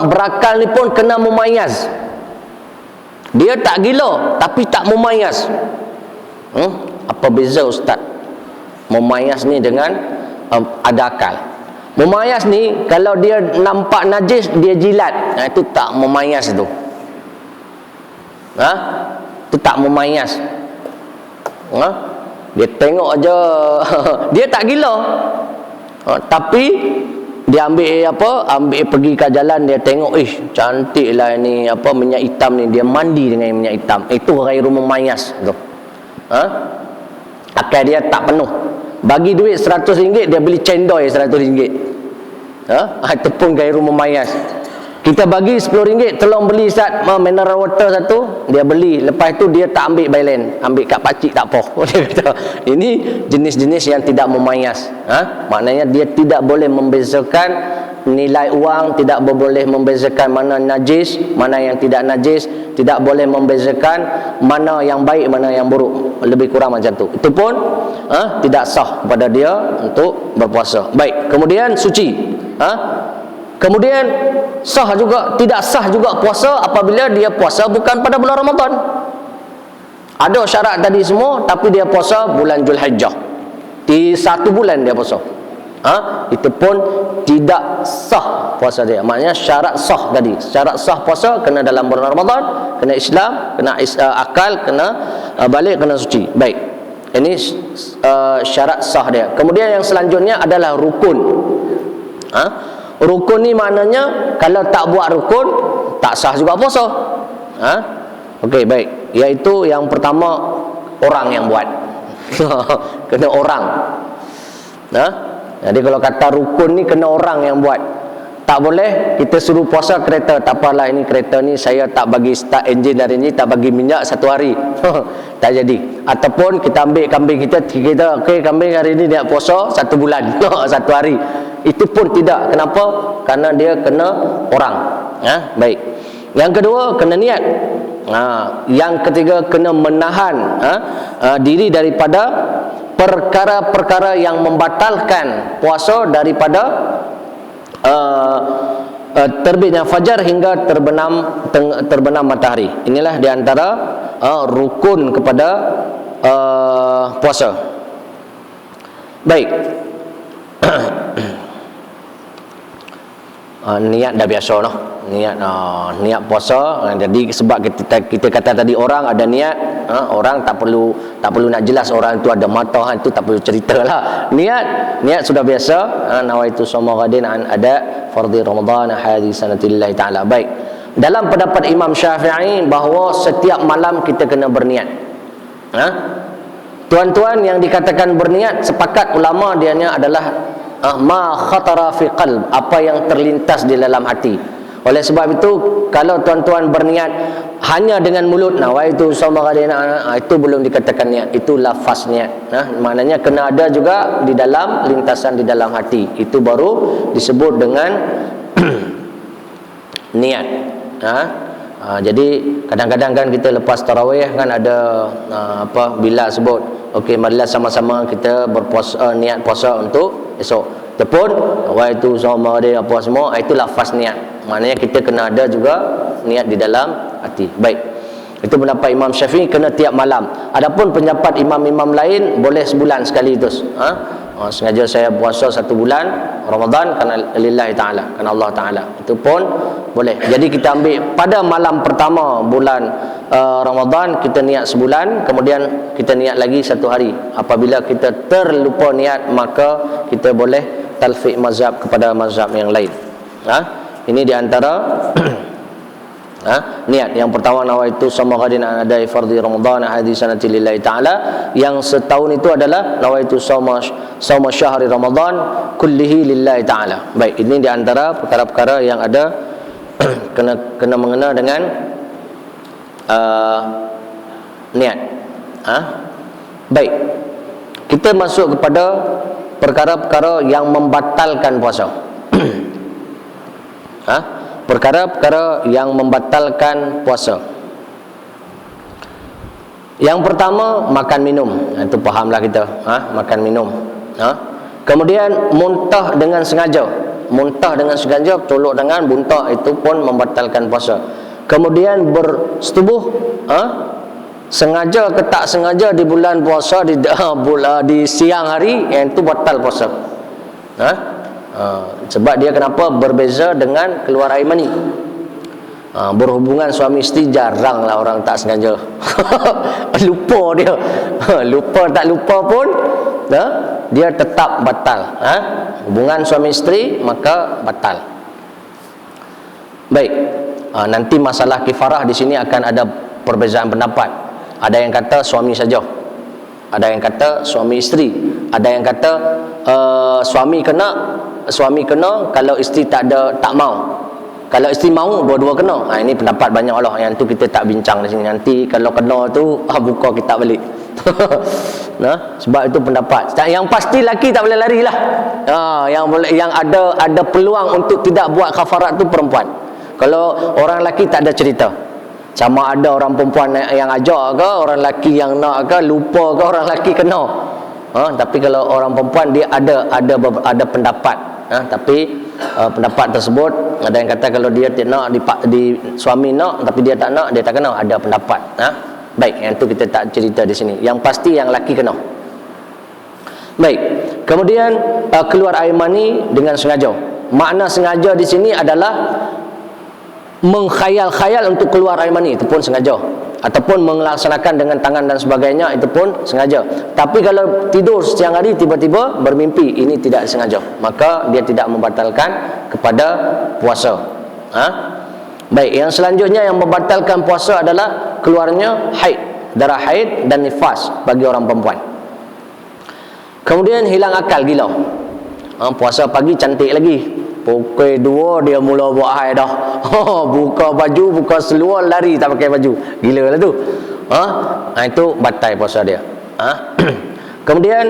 Berakal ni pun kena mumayaz. Dia tak gila tapi tak mumayaz. Apa beza Ustaz? Mumayaz ni dengan ada akal. Memayas ni kalau dia nampak najis dia jilat, itu tak memayas tu. Itu tak memayas. Dia tengok aja dia tak gila. Tapi dia ambil ambil pergi ke jalan, dia tengok, cantiklah ini minyak hitam ni, dia mandi dengan minyak hitam. Itu ghairu memayas tu. Akal dia tak penuh. Bagi duit RM100 dia beli cendol RM100. Itu pun ghairu memayas. Kita bagi RM10, tolong beli Ustaz mineral water satu, dia beli. Lepas tu dia tak ambil bailen, ambil kat pakcik tak apa. Dia kata ini jenis-jenis yang tidak memayas. Maknanya dia tidak boleh membezakan nilai uang, tidak boleh membezakan mana najis, mana yang tidak najis, tidak boleh membezakan mana yang baik, mana yang buruk. Lebih kurang macam tu. Itu pun tidak sah kepada dia untuk berpuasa. Baik, kemudian suci. Kemudian tidak sah juga puasa apabila dia puasa bukan pada bulan Ramadan. Ada syarat tadi semua, tapi dia puasa bulan Zulhijjah. Di 1 bulan dia puasa. Itu pun tidak sah puasa dia. Maknanya syarat sah tadi. Syarat sah puasa kena dalam bulan Ramadan, kena Islam, kena akal, kena balik, kena suci. Baik. Ini syarat sah dia. Kemudian yang selanjutnya adalah rukun. Rukun ni maknanya kalau tak buat rukun tak sah juga puasa. Okey, baik. Iaitu yang pertama, orang yang buat. Kena orang. Jadi kalau kata rukun ni kena orang yang buat. Tak boleh kita suruh puasa kereta, tak apalah ini kereta ni saya tak bagi start enjin hari ni, tak bagi minyak 1 hari. Tak jadi. Ataupun kita ambil kambing kita okey, kambing hari ni dia puasa 1 bulan, 1 hari. Itu pun tidak. Kenapa? Karena dia kena orang. Baik. Yang kedua, kena niat. Yang ketiga, kena menahan diri daripada perkara-perkara yang membatalkan puasa daripada terbitnya fajar hingga terbenam matahari. Inilah di antara rukun kepada puasa. Baik. Niat dah biasa noh. Niat puasa. Jadi sebab kita kata tadi orang ada niat, orang tak perlu nak jelas orang itu ada mata, itu tak perlu ceritalah. Niat sudah biasa. Nawaitu shauma ghadin an ada fardhi Ramadan hadhi sanatillahi taala. Baik. Dalam pendapat Imam Syafi'i bahawa setiap malam kita kena berniat. Tuan-tuan yang dikatakan berniat, sepakat ulama dianya adalah ma khatara fi qalb, apa yang terlintas di dalam hati. Oleh sebab itu kalau tuan-tuan berniat hanya dengan mulut, nawaitu shauma ghadin, itu belum dikatakan niat, itu lafaz niat. Maknanya kena ada juga di dalam lintasan di dalam hati, itu baru disebut dengan niat. Jadi kadang-kadang kan kita lepas tarawih kan ada bila sebut okey marilah sama-sama kita berpuasa, niat puasa untuk esok. Tepun waitu shauma ghadin apa semua, itu lafaz niat. Maknanya kita kena ada juga niat di dalam hati. Baik. Itu pendapat Imam Syafi'i, kena tiap malam. Adapun pendapat imam-imam lain boleh sebulan sekali terus. Sengaja saya puasa 1 bulan Ramadan kerana lillahi ta'ala, kerana Allah Ta'ala. Itu pun boleh. Jadi kita ambil pada malam pertama bulan Ramadan, kita niat sebulan, kemudian kita niat lagi 1 hari. Apabila kita terlupa niat, maka kita boleh talfiq mazhab kepada mazhab yang lain. Ini di antara niat. Yang pertama, nawaitu shauma ghadin an adai fardhi Ramadan hadhi sanati lillahi ta'ala. Yang setahun itu adalah nawaitu shauma syahri Ramadan kullihi lillahi ta'ala. Baik, ini di antara perkara-perkara yang ada kena mengena dengan niat. Baik. Kita masuk kepada perkara-perkara yang membatalkan puasa. Perkara-perkara yang membatalkan puasa. Yang pertama, makan minum. Itu fahamlah kita. Makan minum. Kemudian muntah dengan sengaja. Muntah dengan sengaja, colok dengan buntah, itu pun membatalkan puasa. Kemudian bersetubuh, sengaja ke tak sengaja di bulan puasa, di siang hari, yang itu batal puasa. Sebab dia kenapa berbeza dengan keluar air mani. Berhubungan suami isteri jaranglah orang tak sengaja. Lupa dia. Lupa tak lupa pun dia tetap batal. Hubungan suami isteri maka batal. Baik. Nanti masalah kifarah di sini akan ada perbezaan pendapat. Ada yang kata suami saja. Ada yang kata suami isteri. Ada yang kata suami kena kalau isteri tak mau. Kalau isteri mau, dua-dua kena. Ini pendapat banyak Allah. Yang tu kita tak bincang di sini. Nanti kalau kena tu buka kitab balik. Sebab itu pendapat. Yang pasti laki tak boleh lari lah. Yang ada peluang untuk tidak buat kafarat tu perempuan. Kalau orang laki tak ada cerita. Sama ada orang perempuan yang ajak ke, orang laki yang nak ke, lupa ke, orang laki kena. Tapi kalau orang perempuan dia ada pendapat. Tapi pendapat tersebut ada yang kata kalau dia tidak nak di suami nak tapi dia tak nak, dia tak kena, ada pendapat. Baik, yang tu kita tak cerita di sini. Yang pasti yang laki kena. Baik. Kemudian keluar air mani dengan sengaja. Makna sengaja di sini adalah mengkhayal-khayal untuk keluar air mani, itu pun sengaja. Ataupun melaksanakan dengan tangan dan sebagainya, itu pun sengaja. Tapi kalau tidur siang hari tiba-tiba bermimpi, ini tidak sengaja, maka dia tidak membatalkan kepada puasa. Baik, yang selanjutnya yang membatalkan puasa adalah keluarnya haid, darah haid dan nifas bagi orang perempuan. Kemudian hilang akal gila. Puasa pagi cantik lagi, pukul 2 dia mula buat haid dah. Buka baju, buka seluar, lari tak pakai baju. Gila lah tu. Itu batal puasa dia. Kemudian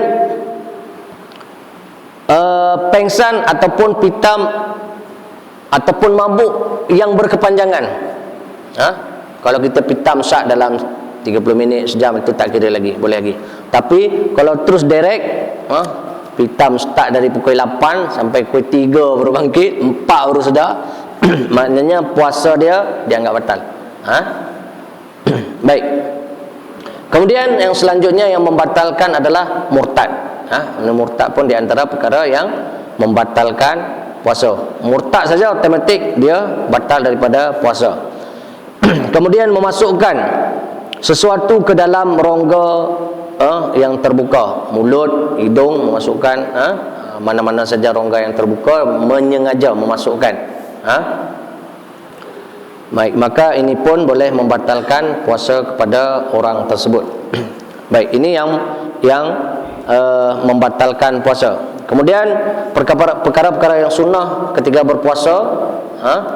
pengsan ataupun pitam ataupun mabuk yang berkepanjangan. Kalau kita pitam sat dalam 30 minit, sejam, itu tak kira lagi, boleh lagi. Tapi kalau terus direct, pitam start dari pukul 8 sampai pukul 3 baru bangkit, 4 baru sedar, maknanya puasa dia anggap batal. Baik. Kemudian yang selanjutnya yang membatalkan adalah murtad. Murtad pun di antara perkara yang membatalkan puasa. Murtad saja automatik dia batal daripada puasa. Kemudian memasukkan sesuatu ke dalam rongga yang terbuka, mulut, hidung, memasukkan mana-mana saja rongga yang terbuka, menyengaja memasukkan. Baik, maka ini pun boleh membatalkan puasa kepada orang tersebut. Baik, ini yang membatalkan puasa. Kemudian perkara-perkara yang sunnah ketika berpuasa,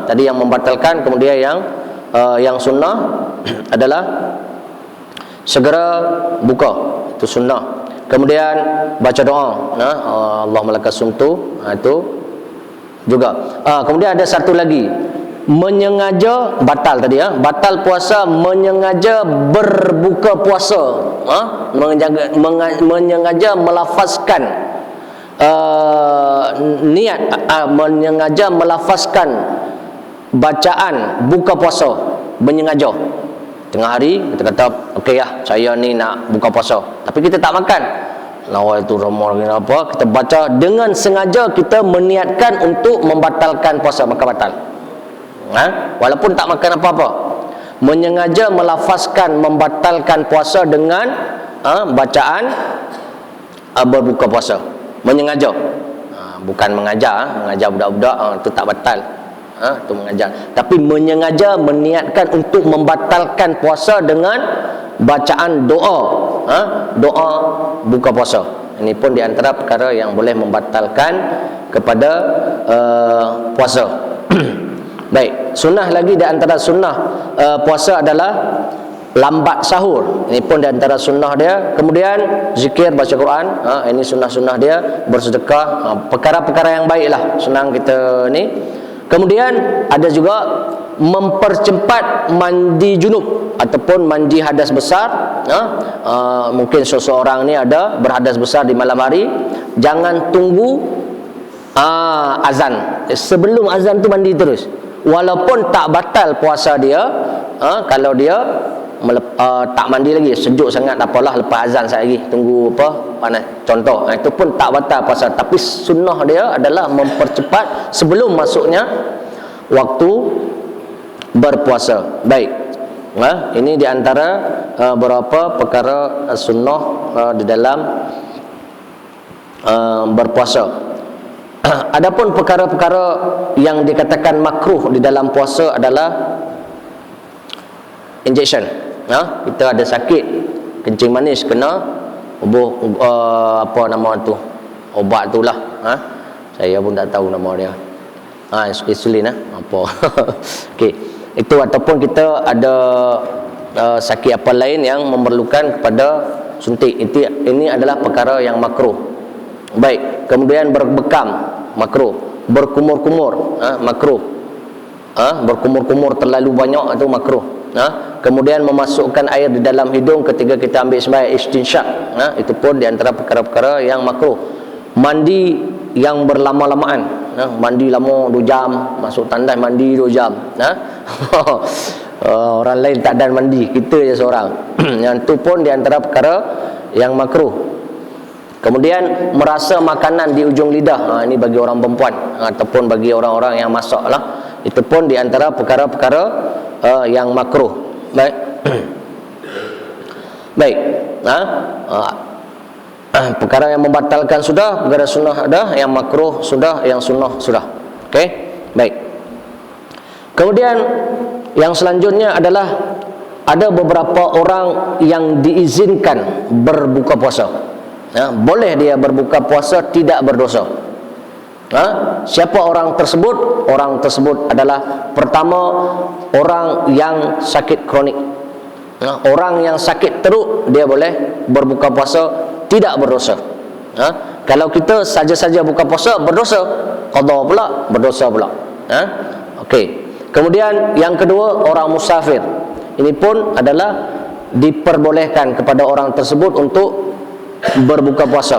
tadi yang membatalkan. Kemudian yang sunnah adalah segera buka, itu sunnah. Kemudian baca doa, Allahumma lakas sumtu, itu juga. Kemudian ada satu lagi, menyengaja batal tadi, batal puasa menyengaja berbuka puasa, menyengaja melafazkan niat, menyengaja melafazkan bacaan buka puasa, menyengaja. Tengah hari kita kata okey saya ni nak buka puasa, tapi kita tak makan. Lawa itu ramah lagi apa, kita baca dengan sengaja, kita meniatkan untuk membatalkan puasa, maka batal. Walaupun tak makan apa-apa, menyengaja melafazkan membatalkan puasa dengan bacaan berbuka puasa, menyengaja. Bukan mengajar budak-budak, itu tak batal. Itu mengajar. Tapi menyengaja meniatkan untuk membatalkan puasa dengan bacaan doa, doa buka puasa. Ini pun di antara perkara yang boleh membatalkan kepada puasa. Baik, sunnah lagi di antara sunnah puasa adalah lambat sahur. Ini pun di antara sunnah dia. Kemudian zikir, baca Quran, ini sunnah-sunnah dia. Bersedekah, perkara-perkara yang baiklah, senang kita ni. Kemudian ada juga mempercepat mandi junub ataupun mandi hadas besar. Mungkin seseorang ni ada berhadas besar di malam hari, jangan tunggu azan. Sebelum azan tu mandi terus. Walaupun tak batal puasa dia, kalau dia tak mandi lagi, sejuk sangat, apalah, lepas azan sekejap lagi, tunggu apa, panas, contoh, itu pun tak batal puasa. Tapi sunnah dia adalah mempercepat sebelum masuknya waktu berpuasa. Baik, ini di antara beberapa perkara sunnah di dalam berpuasa. Adapun perkara-perkara yang dikatakan makruh di dalam puasa adalah injection. Kita ada sakit kencing manis, kena apa nama tu, obat tu lah. Saya pun tak tahu nama dia. Insulin apa. Okey, itu ataupun kita ada sakit apa lain yang memerlukan kepada suntik. Ini adalah perkara yang makruh. Baik, kemudian berbekam makruh, berkumur-kumur makruh. Berkumur-kumur terlalu banyak itu makruh. Kemudian memasukkan air di dalam hidung ketika kita ambil sembahyang istinsyak, itu pun di antara perkara-perkara yang makruh. Mandi yang berlama-lamaan, mandi lama 2 jam, masuk tandas mandi 2 jam. Orang lain tak ada mandi, kita je seorang. Yang itu pun di antara perkara yang makruh. Kemudian merasa makanan di ujung lidah, ini bagi orang perempuan ataupun bagi orang-orang yang masak lah. Itu pun di antara perkara-perkara yang makruh. Baik. Baik. Perkara yang membatalkan sudah, perkara sunnah ada, yang makruh sudah, yang sunnah sudah. Okey. Baik. Kemudian yang selanjutnya adalah ada beberapa orang yang diizinkan berbuka puasa. Boleh dia berbuka puasa tidak berdosa. Siapa orang tersebut? Orang tersebut adalah pertama orang yang sakit kronik. Orang yang sakit teruk dia boleh berbuka puasa tidak berdosa. Kalau kita saja-saja buka puasa berdosa, qada pula berdosa pula. Okey. Kemudian yang kedua orang musafir. Ini pun adalah diperbolehkan kepada orang tersebut untuk berbuka puasa,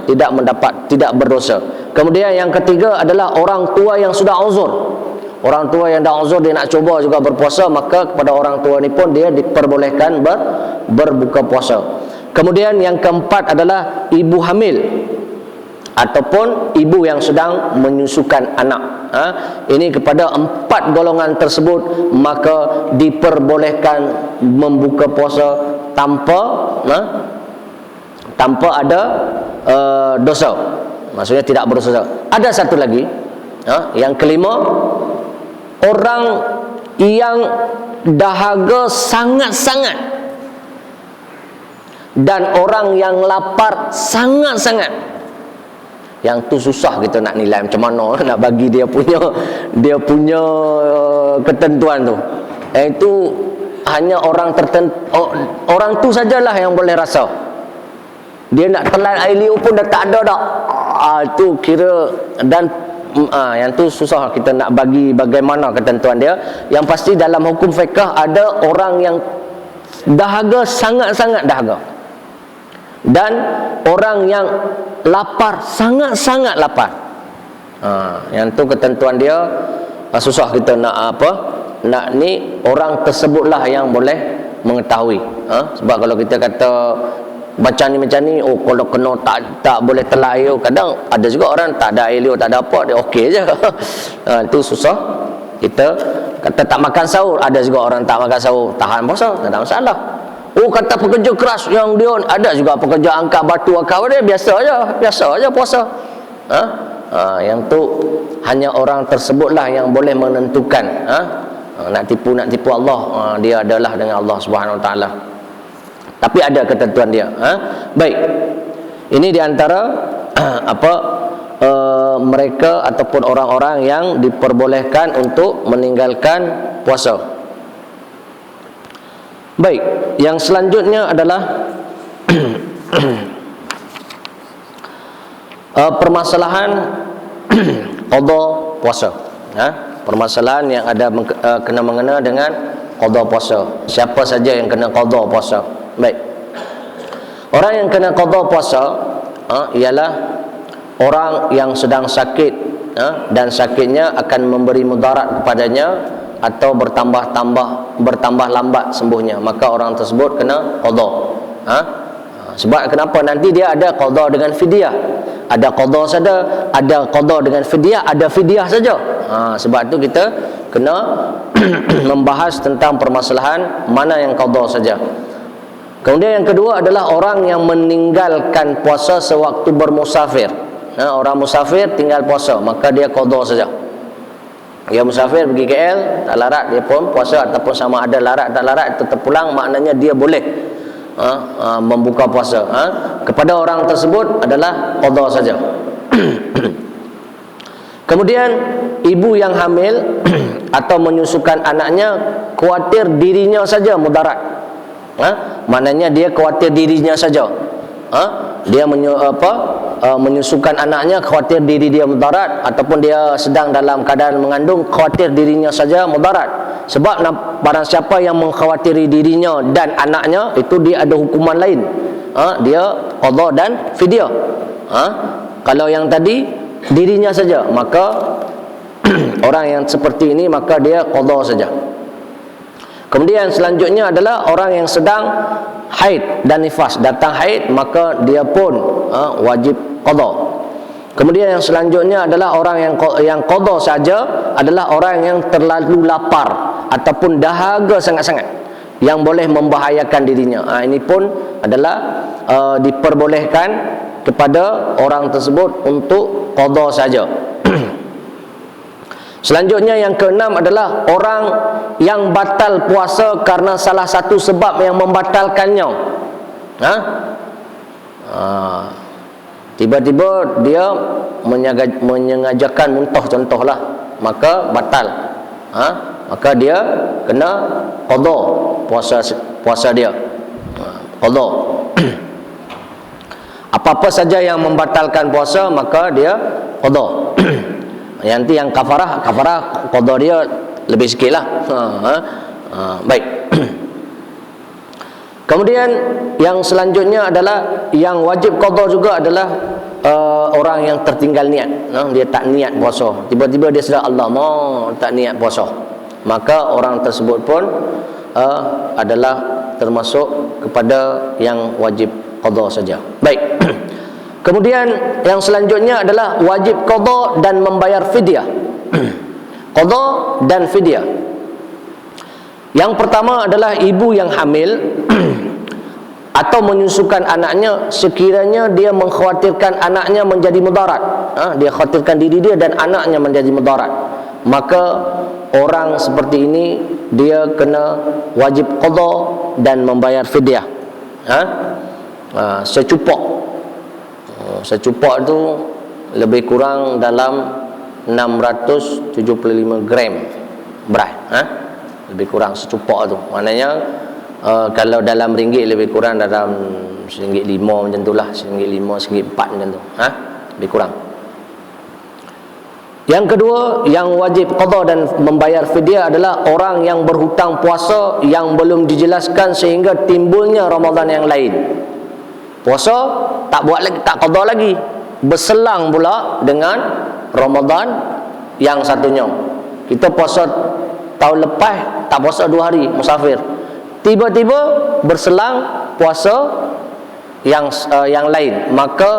tidak berdosa. Kemudian yang ketiga adalah orang tua yang sudah uzur. Orang tua yang dah uzur, dia nak cuba juga berpuasa, maka kepada orang tua ni pun dia diperbolehkan berbuka puasa. Kemudian yang keempat adalah ibu hamil ataupun ibu yang sedang menyusukan anak. Ini kepada 4 golongan tersebut maka diperbolehkan membuka puasa tanpa ada dosa. Maksudnya tidak berdosa. Ada satu lagi, yang kelima, orang yang dahaga sangat-sangat dan orang yang lapar sangat-sangat. Yang tu susah kita nak nilai macam mana nak bagi dia punya ketentuan tu. Itu hanya orang tertentu, orang tu sajalah yang boleh rasa. Dia nak telan air liur pun dah tak ada dah. Itu kira, dan yang tu susah kita nak bagi bagaimana ketentuan dia. Yang pasti dalam hukum fiqh ada orang yang dahaga, sangat-sangat dahaga, dan orang yang lapar, sangat-sangat lapar. Yang tu ketentuan dia susah kita nak nak ni orang tersebutlah yang boleh mengetahui. Sebab kalau kita kata macam ni, kalau kena tak boleh telan air, kadang ada juga orang tak ada air liur, tak ada apa, dia okey je. Itu susah. Kita kata tak makan sahur, ada juga orang tak makan sahur, tahan puasa, tak ada masalah. Kata pekerja keras yang dia, ada juga pekerja angkat batu dia biasa aja puasa. Yang tu hanya orang tersebutlah yang boleh menentukan. Nak tipu Allah, dia adalah dengan Allah Subhanahu Wa Taala. Tapi ada ketentuan dia. Baik. Ini diantara mereka ataupun orang-orang yang diperbolehkan untuk meninggalkan puasa. Baik. Yang selanjutnya adalah permasalahan qada puasa. Permasalahan yang ada kena mengena dengan qada puasa. Siapa saja yang kena qada puasa? Baik. Orang yang kena qada puasa ialah orang yang sedang sakit, dan sakitnya akan memberi mudarat kepadanya atau bertambah lambat sembuhnya, maka orang tersebut kena qada. Sebab kenapa? Nanti dia ada qada dengan fidyah. Ada qada saja, ada qada dengan fidyah, ada fidyah saja. Sebab tu kita kena membahas tentang permasalahan mana yang qada saja. Kemudian yang kedua adalah orang yang meninggalkan puasa sewaktu bermusafir. Orang musafir tinggal puasa, maka dia qada saja. Dia musafir pergi KL, tak larat dia pun puasa, ataupun sama ada larat tak larat tetap pulang, maknanya dia boleh membuka puasa. Kepada orang tersebut adalah qada saja. Kemudian ibu yang hamil atau menyusukan anaknya khawatir dirinya saja mudarat. Maknanya dia khawatir dirinya saja. Dia menyusukan anaknya khawatir diri dia mudarat, ataupun dia sedang dalam keadaan mengandung khawatir dirinya saja mudarat. Sebab barang siapa yang mengkhawatiri dirinya dan anaknya, itu dia ada hukuman lain. Dia qada dan fidyah. Kalau yang tadi dirinya saja, maka orang yang seperti ini maka dia qada saja. Kemudian selanjutnya adalah orang yang sedang haid dan nifas, datang haid, maka dia pun wajib qada. Kemudian yang selanjutnya adalah orang yang qada saja adalah orang yang terlalu lapar ataupun dahaga sangat-sangat yang boleh membahayakan dirinya. Ini pun adalah diperbolehkan kepada orang tersebut untuk qada saja. Selanjutnya yang keenam adalah orang yang batal puasa karena salah satu sebab yang membatalkannya. Tiba-tiba dia menyengajakan muntah contohlah, maka batal. Maka dia kena qada puasa dia. Qada. Apa-apa saja yang membatalkan puasa maka dia qada. Nanti yang kafarah qada dia lebih sikit lah. Baik. Kemudian yang selanjutnya adalah yang wajib qada juga adalah orang yang tertinggal niat. Dia tak niat puasa, tiba-tiba dia sedar Allah mau tak niat puasa, maka orang tersebut pun adalah termasuk kepada yang wajib qada saja. Baik. Kemudian yang selanjutnya adalah wajib qada dan membayar fidyah. Qada dan fidyah. Yang pertama adalah ibu yang hamil atau menyusukan anaknya sekiranya dia mengkhawatirkan anaknya menjadi mudarat. Dia khawatirkan diri dia dan anaknya menjadi mudarat, maka orang seperti ini dia kena wajib qada dan membayar fidyah. Secupak tu lebih kurang dalam 675 gram beras. Lebih kurang secupak tu. Maknanya kalau dalam ringgit lebih kurang dalam RM1.5 macam tu lah, RM1.5, RM1.4 macam tu. Lebih kurang. Yang kedua yang wajib qada dan membayar fidyah adalah orang yang berhutang puasa yang belum dijelaskan sehingga timbulnya Ramadan yang lain. Puasa tak buat lagi, tak qada lagi, berselang pula dengan Ramadan yang satunya. Kita puasa tahun lepas tak puasa 2 hari, musafir. Tiba-tiba berselang puasa yang lain, maka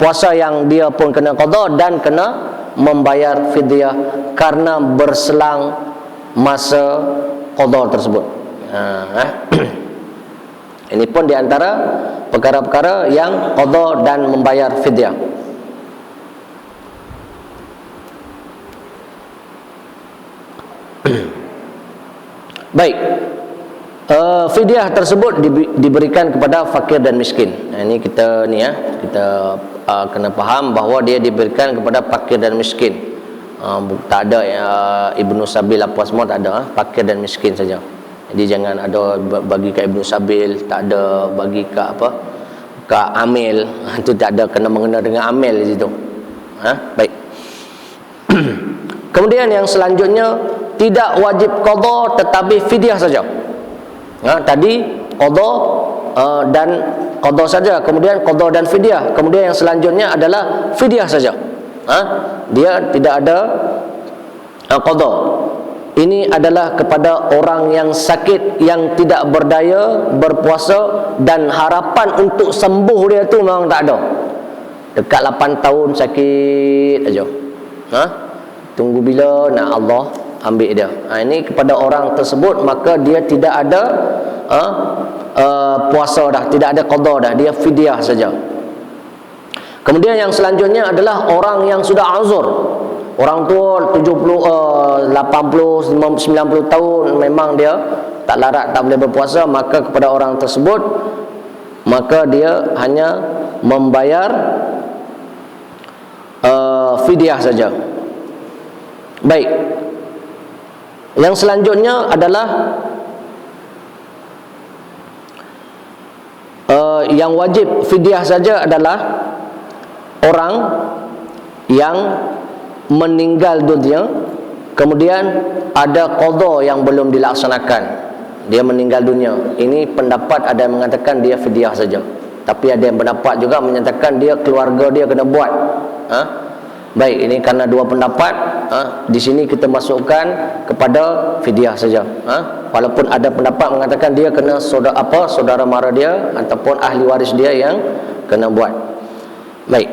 puasa yang dia pun kena qada dan kena membayar fidyah karena berselang masa qada tersebut. Ini pun diantara perkara-perkara yang qada dan membayar fidyah. Baik. Fidyah tersebut diberikan kepada fakir dan miskin. Ini kita kena faham bahawa dia diberikan kepada fakir dan miskin. Tak ada Ibnu Sabil apa semua, tak ada. Fakir dan miskin saja. Jadi jangan ada bagi kat Ibnu Sabil, tak ada bagi kat kat amil. Itu tak ada, kena mengena dengan amil di situ. Baik. Kemudian yang selanjutnya tidak wajib qada tetapi fidyah saja. Tadi qada dan qada saja, kemudian qada dan fidyah. Kemudian yang selanjutnya adalah fidyah saja. Dia tidak ada qada. ini adalah kepada orang yang sakit, yang tidak berdaya berpuasa, dan harapan untuk sembuh dia tu memang tak ada. Dekat 8 tahun sakit aja. Tunggu bila nak Allah ambil dia. Ini kepada orang tersebut, maka dia tidak ada puasa dah, tidak ada qada dah, dia fidyah saja. Kemudian yang selanjutnya adalah orang yang sudah uzur. Orang tua 70, 80, 90 tahun memang dia tak larat, tak boleh berpuasa, maka kepada orang tersebut maka dia hanya membayar fidyah saja. Baik. Yang selanjutnya adalah yang wajib fidyah saja adalah orang yang meninggal dunia, kemudian ada qada yang belum dilaksanakan, dia meninggal dunia. Ini pendapat ada yang mengatakan dia fidyah saja, tapi ada yang pendapat juga menyatakan dia keluarga dia kena buat. Baik, ini karena dua pendapat, di sini kita masukkan kepada fidyah saja. Walaupun ada pendapat mengatakan dia kena saudara mara dia ataupun ahli waris dia yang kena buat. Baik.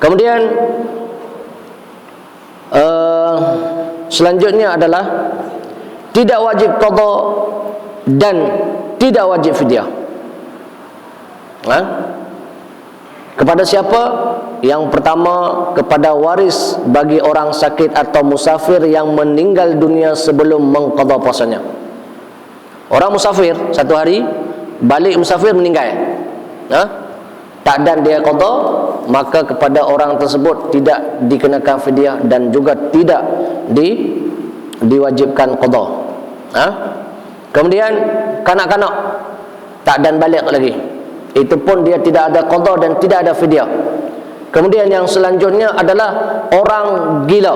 Kemudian selanjutnya adalah tidak wajib qada dan tidak wajib fidyah. Kepada siapa? Yang pertama, kepada waris bagi orang sakit atau musafir yang meninggal dunia sebelum mengqada puasanya. Orang musafir 1 hari, balik musafir meninggal, tak dan dia qada, maka kepada orang tersebut tidak dikenakan fidyah dan juga tidak diwajibkan qada. Kemudian kanak-kanak tak dan balik lagi, itu pun dia tidak ada qada dan tidak ada fidyah. Kemudian yang selanjutnya adalah orang gila.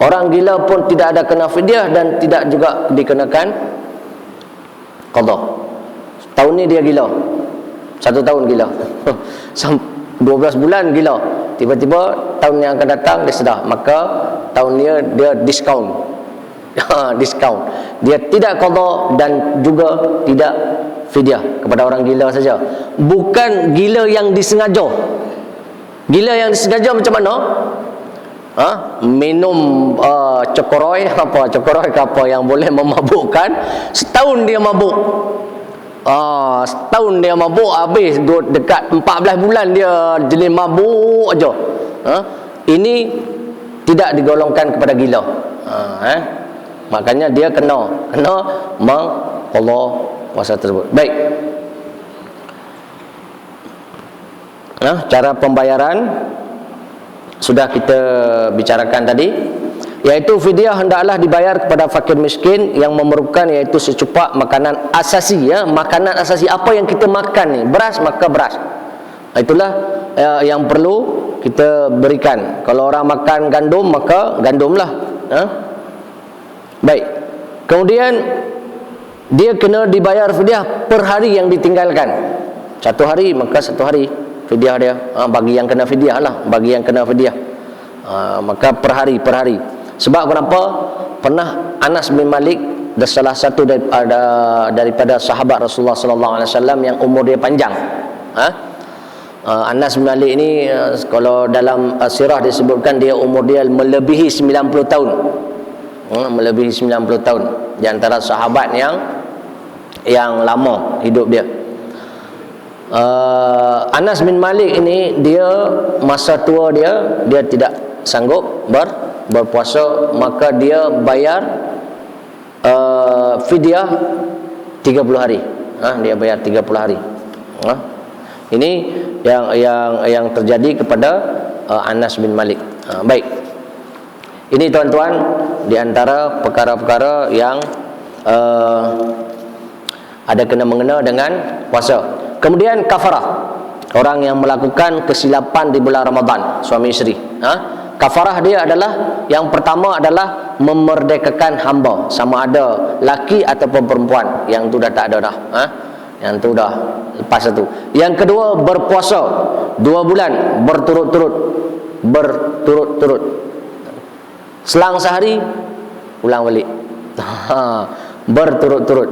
Orang gila pun tidak ada kena fidyah dan tidak juga dikenakan qada. Tahun ni dia gila, 1 tahun gila 12 bulan gila, tiba-tiba tahun yang akan datang dia sedar, maka tahun dia diskaun. Diskaun. Dia tidak qada dan juga tidak fidyah kepada orang gila saja. Bukan gila yang disengaja. Gila yang disengaja macam mana? Minum cokoroy ke apa yang boleh memabukkan, setahun dia mabuk. Setahun dia mabuk, habis dekat 14 bulan dia jenis mabuk aja. Ini tidak digolongkan kepada gila. Makanya dia kena mengqada puasa tersebut. Baik. Cara pembayaran sudah kita bicarakan tadi, iaitu fidyah hendaklah dibayar kepada fakir miskin yang memerlukan, iaitu secupak makanan asasi. Makanan asasi apa yang kita makan ni, beras maka beras, itulah yang perlu kita berikan. Kalau orang makan gandum maka gandumlah. Baik. Kemudian dia kena dibayar fidyah per hari yang ditinggalkan. 1 hari maka 1 hari fidyah dia. Bagi yang kena fidyah lah, bagi yang kena fidyah, maka per hari. Sebab kenapa? Pernah Anas bin Malik, salah satu daripada sahabat Rasulullah sallallahu alaihi wasallam yang umur dia panjang. Anas bin Malik ini, kalau dalam sirah disebutkan dia umur dia melebihi 90 tahun. Melebihi 90 tahun, di antara sahabat yang lama hidup dia. Anas bin Malik ini, dia masa tua dia tidak sanggup berpuasa, maka dia bayar fidyah 30 hari. Dia bayar 30 hari. Ini yang terjadi kepada Anas bin Malik. Baik. Ini tuan-tuan, di antara perkara-perkara yang ada kena-mengena dengan puasa. Kemudian kafarah, orang yang melakukan kesilapan di bulan Ramadan, suami isteri. Kafarah dia adalah, yang pertama adalah memerdekakan hamba, sama ada laki ataupun perempuan. Yang tu dah tak ada dah. Yang tu dah lepas itu. Yang kedua, berpuasa 2 bulan berturut-turut. Selang sehari ulang balik. Berturut-turut.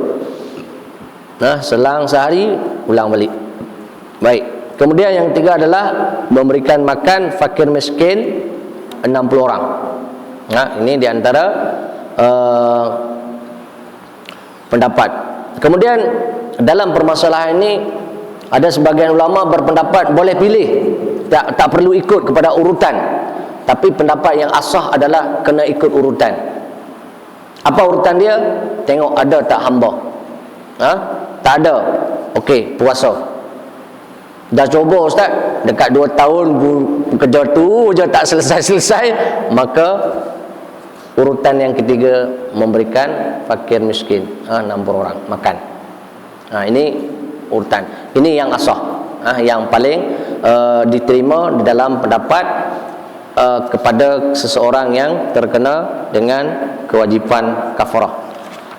Selang sehari ulang balik. Baik. Kemudian yang ketiga adalah memberikan makan fakir miskin 60 orang. Ini di antara pendapat. Kemudian dalam permasalahan ini ada sebagian ulama berpendapat boleh pilih, tak perlu ikut kepada urutan. Tapi pendapat yang asah adalah kena ikut urutan. Apa urutan dia? Tengok ada tak hamba. Tak ada, okey, puasa. Dah cuba ustaz, dekat 2 tahun kerja tu je tak selesai-selesai, maka urutan yang ketiga memberikan fakir miskin 60 orang makan. Ini urutan. Ini yang asah, yang paling diterima di dalam pendapat kepada seseorang yang terkena dengan kewajipan kafarah.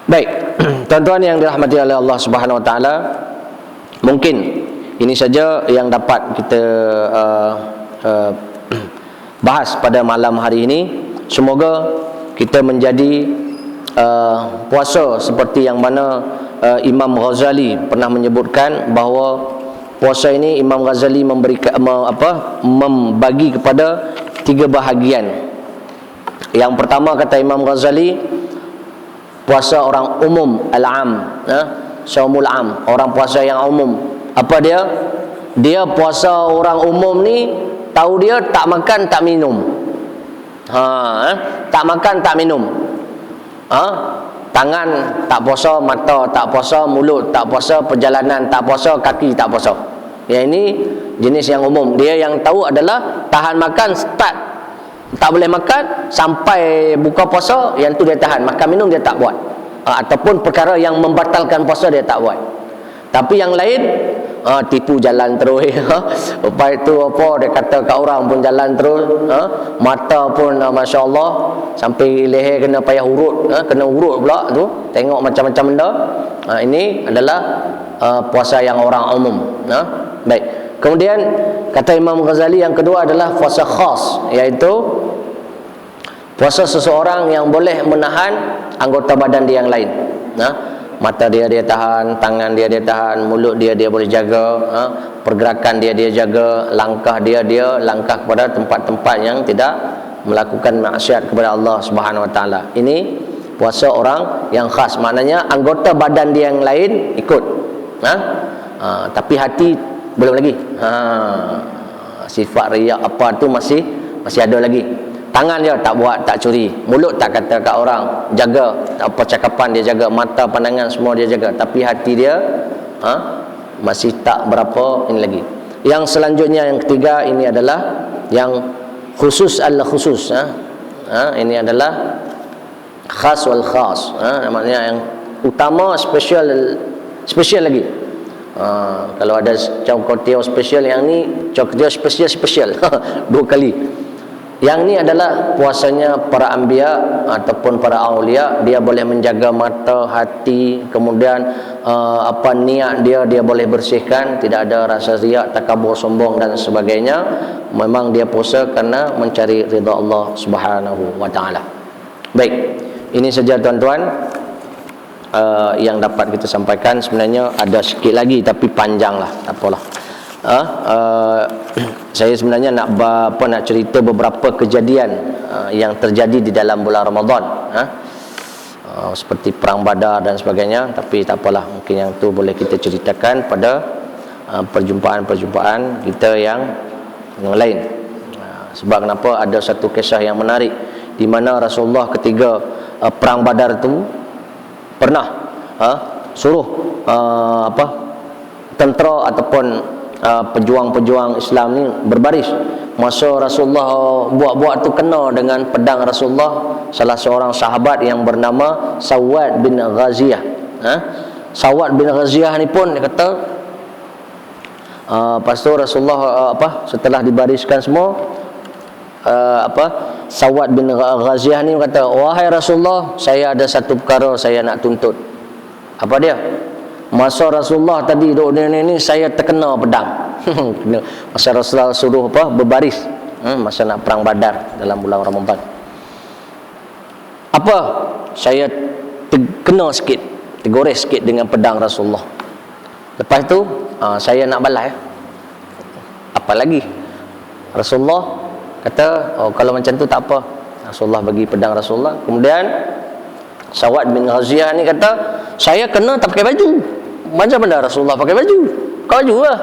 Baik, tuan-tuan yang dirahmati oleh Allah Subhanahu Wa Taala, mungkin ini saja yang dapat kita bahas pada malam hari ini. Semoga kita menjadi puasa seperti yang mana Imam Ghazali pernah menyebutkan bahawa puasa ini Imam Ghazali membagi kepada 3 bahagian. Yang pertama kata Imam Ghazali, puasa orang umum, al-am, saumul am, orang puasa yang umum. Apa dia? Dia puasa orang umum ni, tahu dia tak makan tak minum. Tak makan tak minum. Tangan tak puasa, mata tak puasa, mulut tak puasa, perjalanan tak puasa, kaki tak puasa. Yang ini jenis yang umum. Dia yang tahu adalah tahan makan, start tak boleh makan sampai buka puasa, yang tu dia tahan. Makan minum dia tak buat. Ataupun perkara yang membatalkan puasa dia tak buat. Tapi yang lain tipu jalan terus. Lepas itu apa dia kata kat orang pun jalan terus. Mata pun Masya Allah sampai leher kena payah urut, kena urut pula tu, tengok macam-macam benda. Ini adalah puasa yang orang umum. Baik. Kemudian kata Imam Ghazali yang kedua adalah puasa khas, iaitu puasa seseorang yang boleh menahan anggota badan dia yang lain. Mata dia tahan, tangan dia tahan, mulut dia boleh jaga, pergerakan dia jaga, langkah dia langkah kepada tempat-tempat yang tidak melakukan maksiat kepada Allah Subhanahu Wa Taala. Ini puasa orang yang khas, maknanya anggota badan dia yang lain ikut, tapi hati belum lagi. Sifat riak apa tu masih ada lagi. Tangan dia tak buat, tak curi. Mulut tak kata kat orang, jaga apa cakapan dia jaga, mata pandangan semua dia jaga, tapi hati dia masih tak berapa ini lagi. Yang selanjutnya yang ketiga ini adalah yang khusus al-khusus. Ini adalah khas wal khas. Maknanya yang utama, spesial lagi. Kalau ada cokotio spesial, yang ni cokotio spesial 2 kali. Yang ni adalah puasanya para anbiya ataupun para aulia. Dia boleh menjaga mata, hati, kemudian niat dia boleh bersihkan, tidak ada rasa riak, takabur, sombong dan sebagainya. Memang dia puasa kerana mencari ridha Allah Subhanahu Wa Taala. Baik, ini saja tuan-tuan yang dapat kita sampaikan. Sebenarnya ada sikit lagi tapi panjanglah, tak apalah. Saya sebenarnya nak cerita beberapa kejadian yang terjadi di dalam bulan Ramadan, seperti perang Badar dan sebagainya, tapi tak apalah, mungkin yang tu boleh kita ceritakan pada perjumpaan kita yang lain. Sebab kenapa? Ada satu kisah yang menarik di mana Rasulullah ketika perang Badar tu pernah suruh tentera ataupun pejuang-pejuang Islam ni berbaris. Masa Rasulullah buat-buat tu kena dengan pedang Rasulullah salah seorang sahabat yang bernama Sawad bin Ghaziyah. Sawad bin Ghaziyah ni pun dia kata lepas tu Rasulullah setelah dibariskan semua, Sawad bin Ghaziyah ni kata, wahai Rasulullah, saya ada satu perkara saya nak tuntut. Apa dia? Masa Rasulullah tadi duduk ni saya terkena pedang. Masa Rasulullah suruh berbaris, masa nak perang Badar dalam bulan Ramadan. Apa? Saya kena sikit, tergores sikit dengan pedang Rasulullah. Lepas tu saya nak balas. Apa lagi? Rasulullah kata, oh kalau macam tu tak apa. Rasulullah bagi pedang Rasulullah. Kemudian Sawad bin Ghaziyah ni kata, saya kena tak pakai baju. Macam mana Rasulullah pakai baju? Buka baju lah.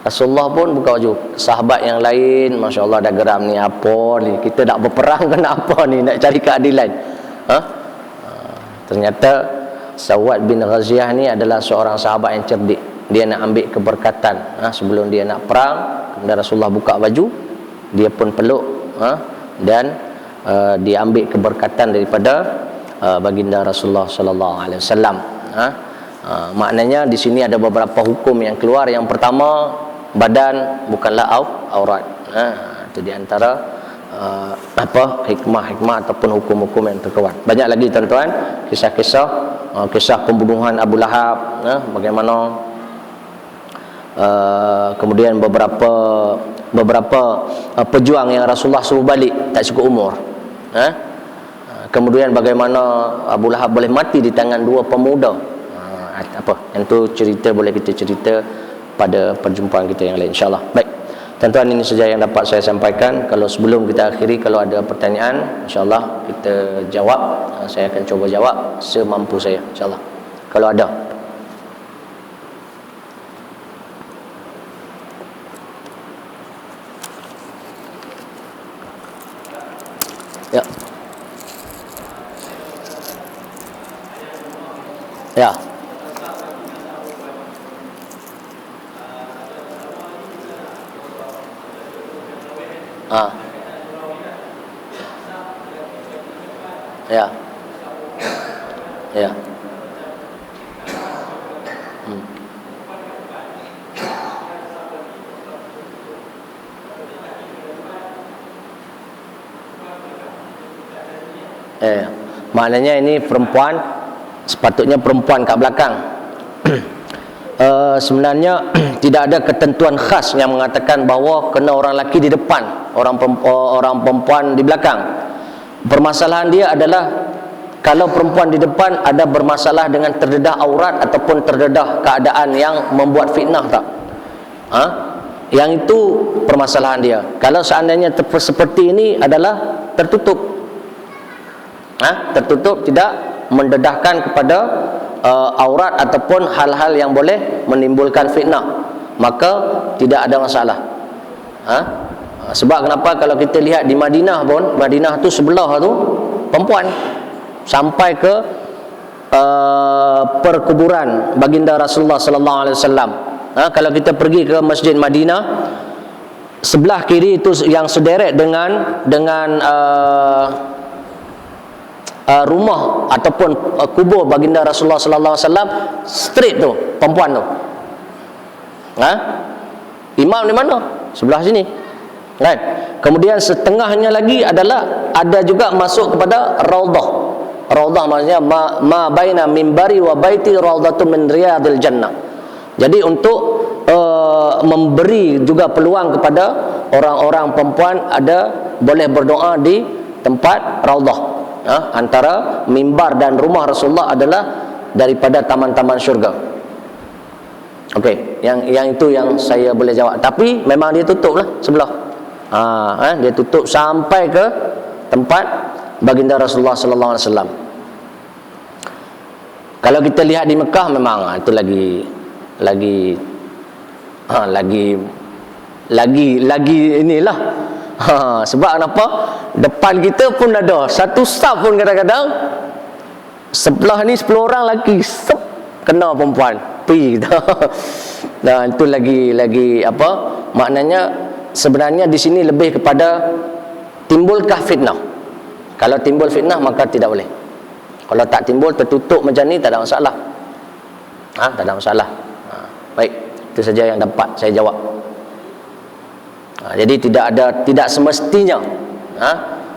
Rasulullah pun buka baju. Sahabat yang lain, Masya Allah, dah geram ni apa ni, kita nak berperang ke nak apa ni, nak cari keadilan. Ternyata Sawad bin Ghaziyah ni adalah seorang sahabat yang cerdik. Dia nak ambil keberkatan sebelum dia nak perang. Kemudian Rasulullah buka baju, dia pun peluk dan dia ambil keberkatan daripada baginda Rasulullah sallallahu alaihi wasallam. Maknanya di sini ada beberapa hukum yang keluar. Yang pertama, badan bukanlah aurat. Itu di antara hikmah ataupun hukum-hukum yang terkeluar. Banyak lagi tuan-tuan, kisah-kisah kisah pembunuhan Abu Lahab, bagaimana kemudian beberapa pejuang yang Rasulullah suruh balik tak cukup umur. Kemudian bagaimana Abu Lahab boleh mati di tangan dua pemuda. Yang tu cerita boleh kita cerita pada perjumpaan kita yang lain, insya-Allah. Baik, tuan-tuan, ini saja yang dapat saya sampaikan. Kalau sebelum kita akhiri, kalau ada pertanyaan, insya-Allah kita jawab. Saya akan cuba jawab semampu saya, insya-Allah. Kalau ada. Ya. Ya. Ya. Ya. Maknanya ini perempuan, sepatutnya perempuan kat belakang. Sebenarnya tidak ada ketentuan khas yang mengatakan bahawa kena orang lelaki di depan, orang perempuan di belakang. Permasalahan dia adalah kalau perempuan di depan ada bermasalah dengan terdedah aurat ataupun terdedah keadaan yang membuat fitnah tak? Yang itu permasalahan dia. Kalau seandainya seperti ini adalah tertutup, tertutup, tidak mendedahkan kepada aurat ataupun hal-hal yang boleh menimbulkan fitnah, maka tidak ada masalah. Sebab kenapa? Kalau kita lihat di Madinah pun, Madinah tu sebelah tu perempuan sampai ke perkuburan baginda Rasulullah sallallahu alaihi wasallam. Kalau kita pergi ke Masjid Madinah, sebelah kiri itu yang sederet dengan rumah ataupun kubur baginda Rasulullah sallallahu alaihi wasallam, straight tu perempuan tu. Imam di mana? Sebelah sini. Kan? Kemudian setengahnya lagi adalah ada juga masuk kepada raudhah. Raudhah maksudnya ma baina mimbari wa baiti raudhatun min riyadil jannah. Jadi untuk memberi juga peluang kepada orang-orang perempuan ada boleh berdoa di tempat raudhah. Antara mimbar dan rumah Rasulullah adalah daripada taman-taman syurga. Okey, yang itu yang saya boleh jawab. Tapi memang dia tutup lah sebelah. Dia tutup sampai ke tempat baginda Rasulullah sallallahu alaihi wasallam. Kalau kita lihat di Mekah memang itu lagi inilah. Sebab kenapa? Depan kita pun ada satu staff pun kadang-kadang sebelah ni 10 orang lagi kena perempuan pi kita. Nah, itu lagi apa? Maknanya sebenarnya di sini lebih kepada timbulkah fitnah. Kalau timbul fitnah maka tidak boleh. Kalau tak timbul, tertutup macam ni, tak ada masalah. Tak ada masalah. Baik, itu saja yang dapat saya jawab. Jadi tidak semestinya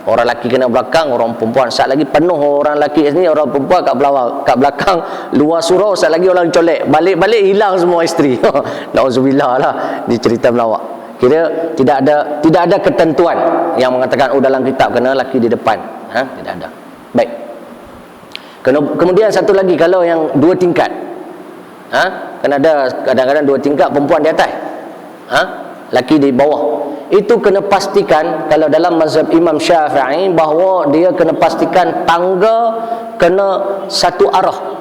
orang lelaki kena belakang, orang perempuan. Saat lagi penuh orang lelaki sini, orang perempuan kat belakang luar surau. Saat lagi orang colek, balik-balik hilang semua isteri. Nauzubillah lah, di cerita melawak. Kira tidak ada ketentuan yang mengatakan dalam kitab kena lelaki di depan. Tidak ada. Baik. Kemudian satu lagi, kalau yang 2 tingkat, kan ada kadang-kadang 2 tingkat, perempuan di atas, laki di bawah. Itu kena pastikan, kalau dalam mazhab Imam Syafi'i, bahawa dia kena pastikan tangga kena satu arah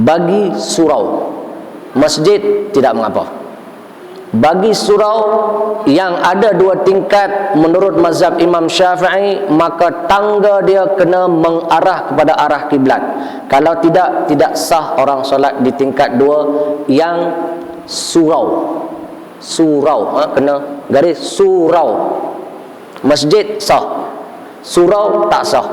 bagi surau. Masjid tidak mengapa. Bagi surau yang ada 2 tingkat menurut mazhab Imam Syafi'i, maka tangga dia kena mengarah kepada arah kiblat. Kalau tidak sah orang solat di tingkat 2 yang surau. Kena garis surau. Masjid sah, surau tak sah.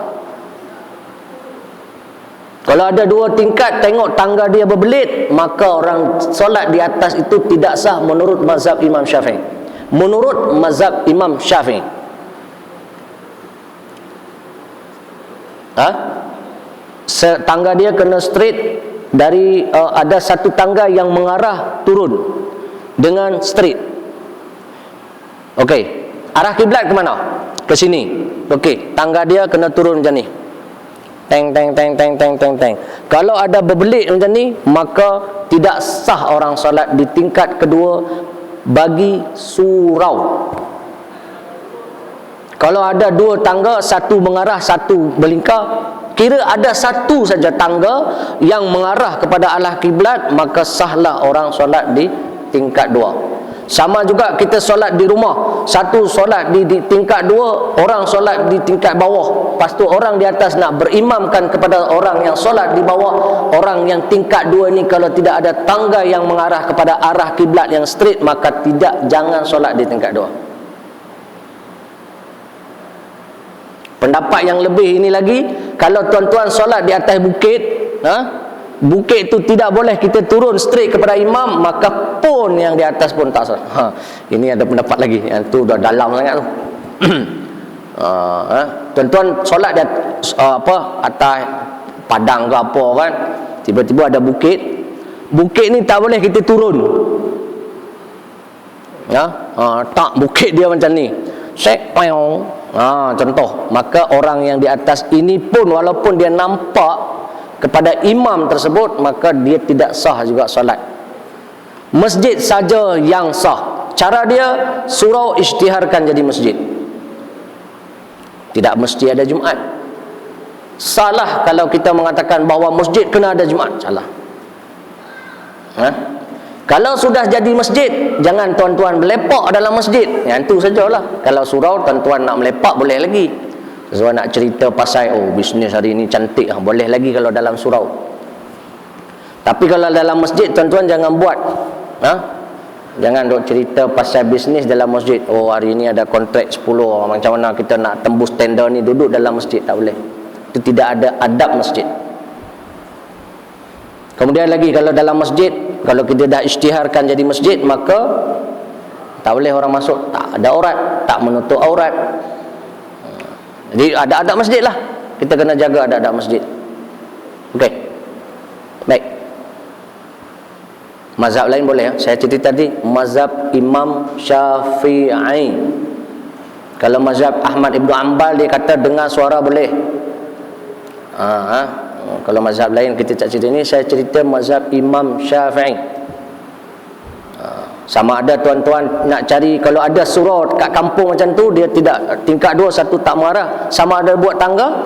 Kalau ada 2 tingkat, tengok tangga dia berbelit, maka orang solat di atas itu tidak sah menurut mazhab Imam Syafi'i. Menurut mazhab Imam Syafi'i. Tangga dia kena straight dari ada satu tangga yang mengarah turun dengan straight. Okey, arah kiblat ke mana? Ke sini. Okey, tangga dia kena turun macam ni. Teng. Kalau ada berbelit macam ni, maka tidak sah orang solat di tingkat kedua bagi surau. Kalau ada 2 tangga, satu mengarah, satu berlingkar, kira ada satu saja tangga yang mengarah kepada arah kiblat, maka sahlah orang solat di tingkat 2. Sama juga kita solat di rumah, satu solat di tingkat 2, orang solat di tingkat bawah. Lepas tu orang di atas nak berimamkan kepada orang yang solat di bawah. Orang yang tingkat 2 ni kalau tidak ada tangga yang mengarah kepada arah kiblat yang straight, maka jangan solat di tingkat 2. Pendapat yang lebih ini lagi, kalau tuan-tuan solat di atas bukit, bukit itu tidak boleh kita turun straight kepada imam, maka pun yang di atas pun tak sah. Ini ada pendapat lagi, yang tu dah dalam sangat tu. Tuan-tuan solat di atas padang ke apa kan, tiba-tiba ada bukit. Bukit ni tak boleh kita turun. Tak, bukit dia macam ni. Contoh, maka orang yang di atas ini pun walaupun dia nampak kepada imam tersebut, maka dia tidak sah juga solat. Masjid saja yang sah. Cara dia, surau isytiharkan jadi masjid. Tidak mesti ada Jumaat. Salah kalau kita mengatakan bahawa masjid kena ada Jumaat. Salah. Kalau sudah jadi masjid, jangan tuan-tuan melepak dalam masjid. Yang itu sajalah. Kalau surau, tuan-tuan nak melepak boleh lagi. Sebab nak cerita pasal bisnes hari ini cantik, boleh lagi kalau dalam surau. Tapi kalau dalam masjid, tuan-tuan jangan buat. Jangan duk cerita pasal bisnes dalam masjid. Hari ini ada kontrak 10, macam mana kita nak tembus tender ni, duduk dalam masjid. Tak boleh. Itu tidak ada adab masjid. Kemudian lagi, kalau dalam masjid, kalau kita dah isytiharkan jadi masjid, maka tak boleh orang masuk, tak ada aurat, tak menutup aurat. Jadi ada adab masjid lah. Kita kena jaga ada adab masjid. Okey. Baik. Mazhab lain boleh ya? Saya cerita tadi mazhab Imam Syafi'i. Kalau mazhab Ahmad Ibn Hanbal, dia kata dengar suara boleh. Kalau mazhab lain kita tak cerita ini, saya cerita mazhab Imam Syafi'i. Sama ada tuan-tuan nak cari, kalau ada surau kat kampung macam tu, dia tidak tingkat 2, satu tak mengarah, sama ada buat tangga,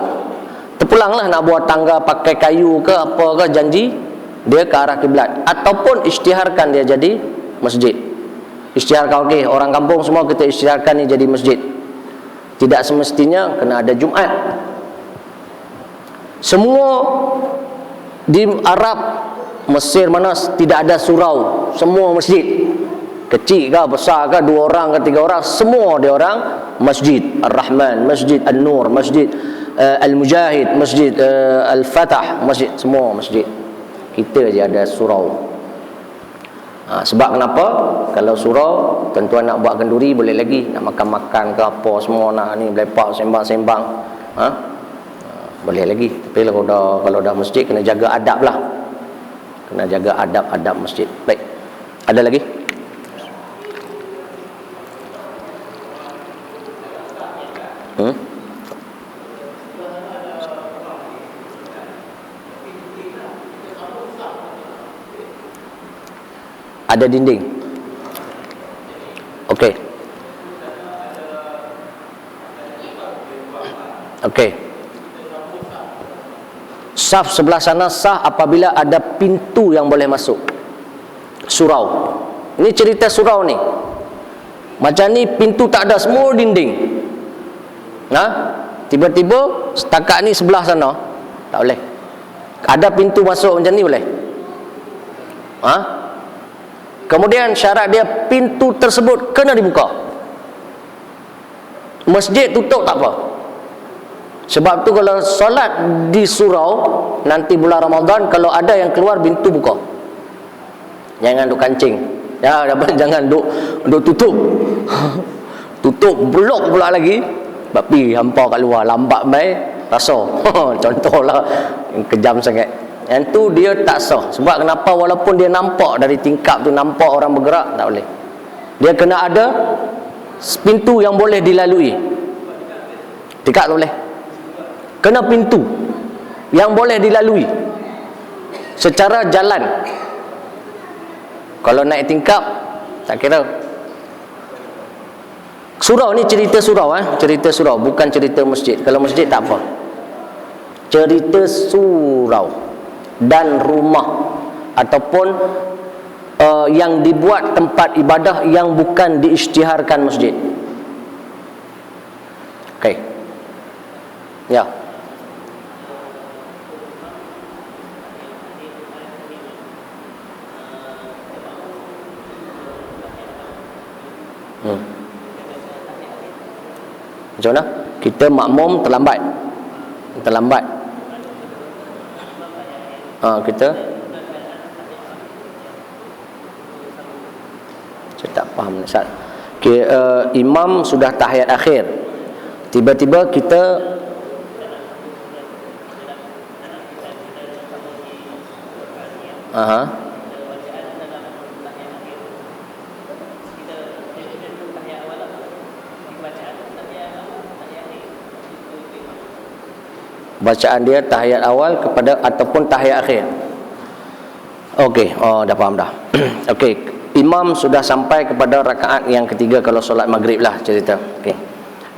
terpulanglah nak buat tangga pakai kayu ke apa ke, janji dia ke arah kiblat, ataupun isytiharkan dia jadi masjid. Isytiharkan, okey, orang kampung semua kita isytiharkan ni jadi masjid. Tidak semestinya kena ada Jumaat. Semua di Arab, Mesir mana tidak ada surau, semua masjid. Kecil ke besar ke, 2 orang ke 3 orang, semua dia orang masjid Ar-Rahman, masjid An-Nur, masjid Al-Mujahid, masjid Al-Fatah, masjid, semua masjid. Kita je ada surau. Sebab kenapa? Kalau surau, tuan-tuan nak buat kenduri boleh lagi, nak makan-makan ke apa semua, nak ni melepak sembang-sembang, boleh lagi. Tapi kalau dah masjid, kena jaga adab lah. Kena jaga adab-adab masjid. Baik, ada lagi? Ada dinding. Okey. Okey. Saf sebelah sana sah apabila ada pintu yang boleh masuk. Surau. Ini cerita surau ni. Macam ni pintu tak ada, semua dinding. Tiba-tiba setakat ni sebelah sana tak boleh. Ada pintu masuk macam ni boleh. Kemudian syarat dia, pintu tersebut kena dibuka. Masjid tutup tak apa. Sebab tu kalau solat di surau nanti bulan Ramadan, kalau ada yang keluar, pintu buka. Jangan duk kancing. Jangan duk tutup. Tutup blok pula lagi. Tapi hampa kat luar lambat baik rasa. Contohlah kejam sangat. Yang tu dia tak sah. Sebab kenapa? Walaupun dia nampak dari tingkap tu, nampak orang bergerak, tak boleh. Dia kena ada pintu yang boleh dilalui. Tingkap tak boleh. Kena pintu yang boleh dilalui secara jalan. Kalau naik tingkap tak kira. Surau ni cerita surau, cerita surau, bukan cerita masjid. Kalau masjid tak apa. Cerita surau dan rumah ataupun yang dibuat tempat ibadah yang bukan diisytiharkan masjid. Okey. Ya. Macam mana? Kita makmum terlambat. Kita saya tak faham Ustaz. Imam sudah tahiyat akhir, tiba-tiba kita bacaan dia tahiyat awal kepada ataupun tahiyat akhir. Okey, dah faham dah. Okey, imam sudah sampai kepada rakaat yang ketiga kalau solat maghrib lah cerita. Okey.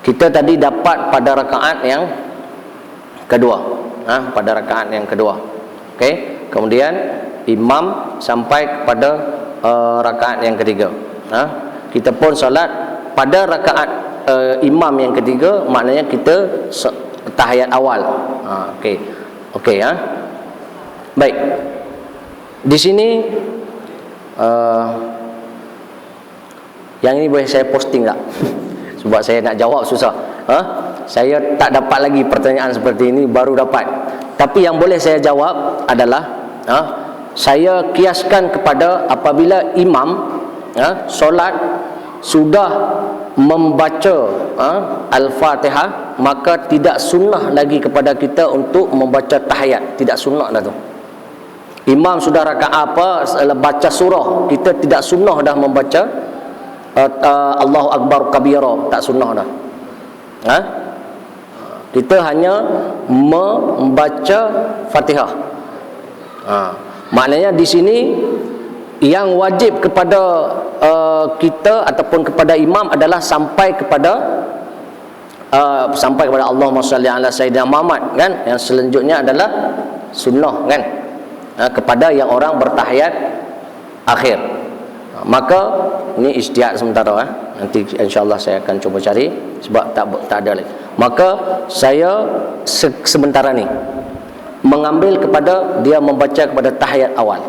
Kita tadi dapat pada rakaat yang kedua. Pada rakaat yang kedua. Okey. Kemudian imam sampai kepada rakaat yang ketiga. Kita pun solat pada rakaat imam yang ketiga, maknanya kita tahiyat awal. Okey. Okey, baik. Di sini yang ini boleh saya posting tak? Sebab saya nak jawab susah. Saya tak dapat lagi pertanyaan seperti ini, baru dapat. Tapi yang boleh saya jawab adalah saya kiaskan kepada apabila imam solat sudah membaca Al-Fatihah, maka tidak sunnah lagi kepada kita untuk membaca tahiyat. Tidak sunnah dah tu. Imam sudah rakaat baca surah, kita tidak sunnah dah membaca Allahu Akbar kabira, tak sunnah dah. Kita hanya membaca Fatihah. Maknanya di sini yang wajib kepada kita ataupun kepada imam adalah sampai kepada Allahumma shalli ala sayyidina Muhammad, kan? Yang selanjutnya adalah sunnah, kan? Kepada yang orang bertahiyat akhir. Maka ini ijtihad sementara, nanti insya-Allah saya akan cuba cari sebab tak ada lagi. Maka saya sementara ni mengambil kepada dia membaca kepada tahiyat awal.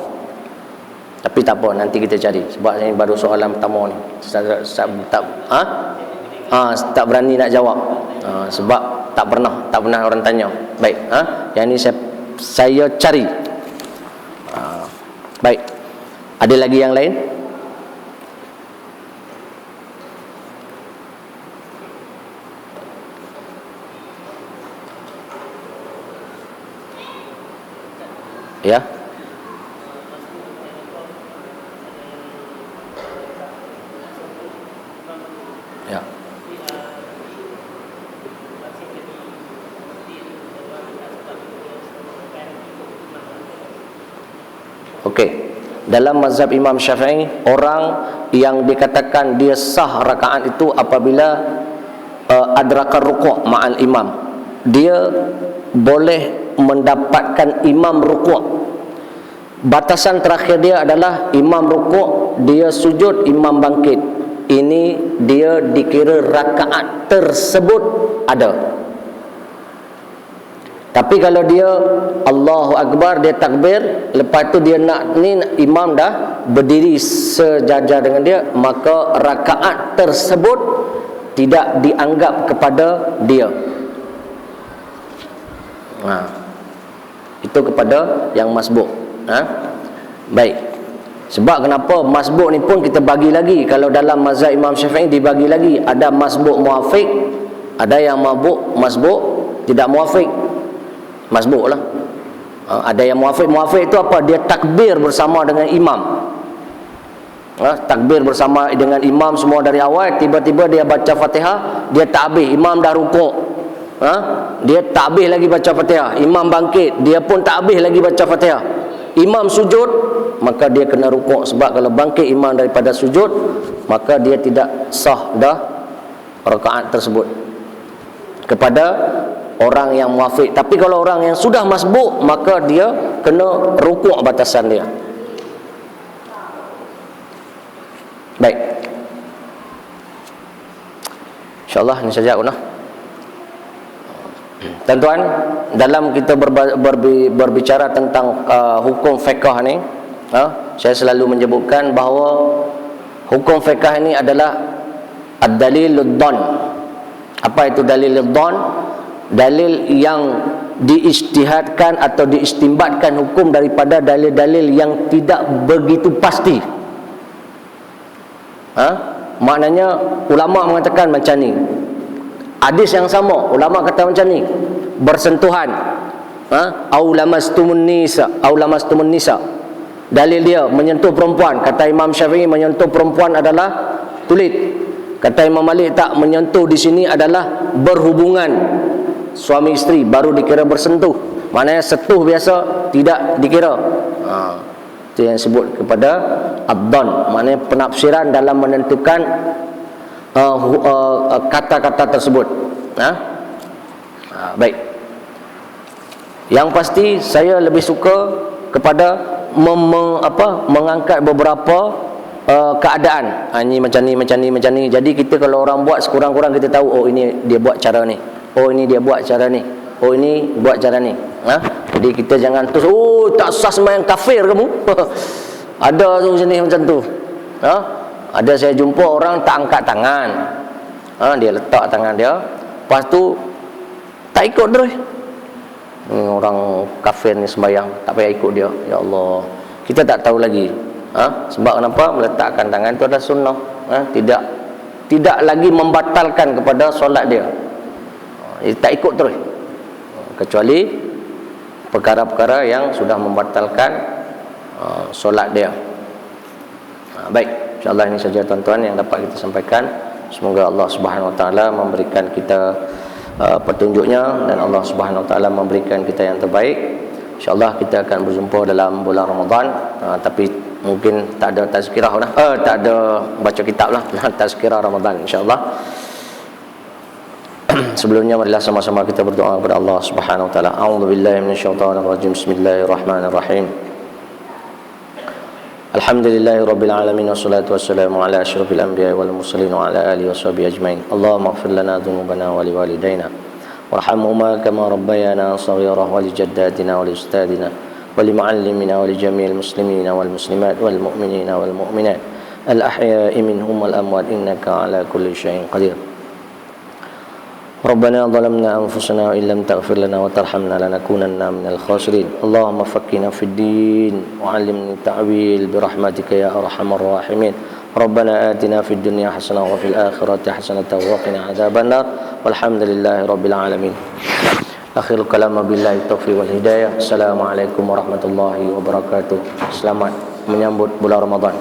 Tapi tak apa, nanti kita cari sebab ini baru soalan pertama ni. Tak berani nak jawab. Sebab tak pernah orang tanya. Baik, yang ini saya cari. Baik. Ada lagi yang lain? Ya. Ya. Okey. dalam mazhab Imam Syafi'i, orang yang dikatakan dia sah rakaat itu apabila adraka ruku' ma'al imam, dia boleh mendapatkan imam ruku'. Batasan terakhir dia adalah imam ruku', dia sujud, imam bangkit. Ini dia dikira rakaat tersebut ada. Tapi kalau dia Allahu Akbar, dia takbir, lepas tu dia nak ni imam dah berdiri sejajar dengan dia, maka rakaat tersebut tidak dianggap kepada dia. Itu kepada yang masbuk. Baik. Sebab kenapa masbuk ni pun kita bagi lagi. Kalau dalam mazhab Imam Syafi'i dibagi lagi, ada masbuk muafiq, ada yang masbuk tidak muafiq. Masbuk lah. Ada yang muafiq. Muafiq itu apa? Dia takbir bersama dengan imam. Takbir bersama dengan imam semua dari awal. Tiba-tiba dia baca Fatihah, dia tak habis, imam dah rukuk. Dia tak habis lagi baca Fatihah. Imam bangkit, dia pun tak habis lagi baca Fatihah. Imam sujud, maka dia kena rukuk. Sebab kalau bangkit imam daripada sujud, maka dia tidak sah dah rakaat tersebut kepada orang yang muafiq. Tapi kalau orang yang sudah masbuk, maka dia kena rukuk batasan dia. Baik, InsyaAllah ini saja guna. Tuan-tuan, dalam kita berbicara tentang hukum fiqh ni, saya selalu menyebutkan bahawa hukum fiqh ini adalah ad-dalilud dhan. Apa itu dalilud dhan? Dalil yang diijtihadkan atau diistimbatkan hukum daripada dalil-dalil yang tidak begitu pasti. Maknanya ulama mengatakan macam ni, hadis yang sama ulama kata macam ni, bersentuhan, au lamastumun nisa, dalil dia menyentuh perempuan. Kata Imam Syafi'i, menyentuh perempuan adalah kulit. Kata Imam Malik, tak, menyentuh di sini adalah berhubungan suami isteri, baru dikira bersentuh. Maknanya setuh biasa tidak dikira. Itu yang disebut kepada ad-dhan, maknanya penafsiran dalam menentukan kata-kata tersebut. Baik. Yang pasti saya lebih suka kepada mengangkat beberapa keadaan. Ini macam ni. Jadi kita kalau orang buat, sekurang-kurang kita tahu, oh ini dia buat cara ni, oh ini dia buat cara ni, oh ini buat cara ni. Jadi kita jangan terus, oh tak sah sembahyang, kafir kamu. Ada tu jenis macam tu. Ada saya jumpa orang tak angkat tangan. Dia letak tangan dia, lepas tu tak ikut terus. Orang kafir ni sembahyang, tak payah ikut dia. Ya Allah, kita tak tahu lagi. Sebab kenapa? Meletakkan tangan itu adalah sunnah. Tidak lagi membatalkan kepada solat dia. Tak ikut terus, kecuali perkara-perkara yang sudah membatalkan solat dia. Baik, insyaAllah ini saja tuan-tuan yang dapat kita sampaikan. Semoga Allah Subhanahu Wa Taala memberikan kita petunjuknya, dan Allah Subhanahu Wa Taala memberikan kita yang terbaik. InsyaAllah kita akan berjumpa dalam bulan Ramadan. Tapi mungkin tak ada tazkirah lah, tak ada baca kitab lah, tazkirah Ramadan insyaAllah. Sebelumnya marilah sama-sama kita berdoa kepada Allah Subhanahu Wa Taala. A'udzubillahi minasyaitonirrajim. Bismillahirrahmanirrahim. Alhamdulillahi rabbil alamin, wassalatu wassalamu ala asyrafil anbiya'i wal mursalin wa ala alihi washabihi ajmain. Allahumma ighfir lana dhunubana wa liwalidayna warhamhuma kama rabbayana shaghira, wa li jaddatina wa li ustadina wa li muallimina wa li jami'il muslimina wal muslimat wal mu'minina wal mu'minat al ahya'i minhum wal amwat, innaka ala kulli syai'in qadir. Rabbana zalamna anfusana wa illam taghfir lana wa tarhamna lanakunanna minal khasirin. Allahumma faqqihna fid din wa 'allimni ta'wil bi rahmatika ya arhamar rahimin. Rabbana atina fid dunya hasanah wa fil akhirati hasanah wa qina adzabannar. Walhamdulillahi rabbil alamin. Akhirul kalam, billahi taufiq wal hidayah. Assalamualaikum warahmatullahi wabarakatuh. Selamat menyambut bulan Ramadan.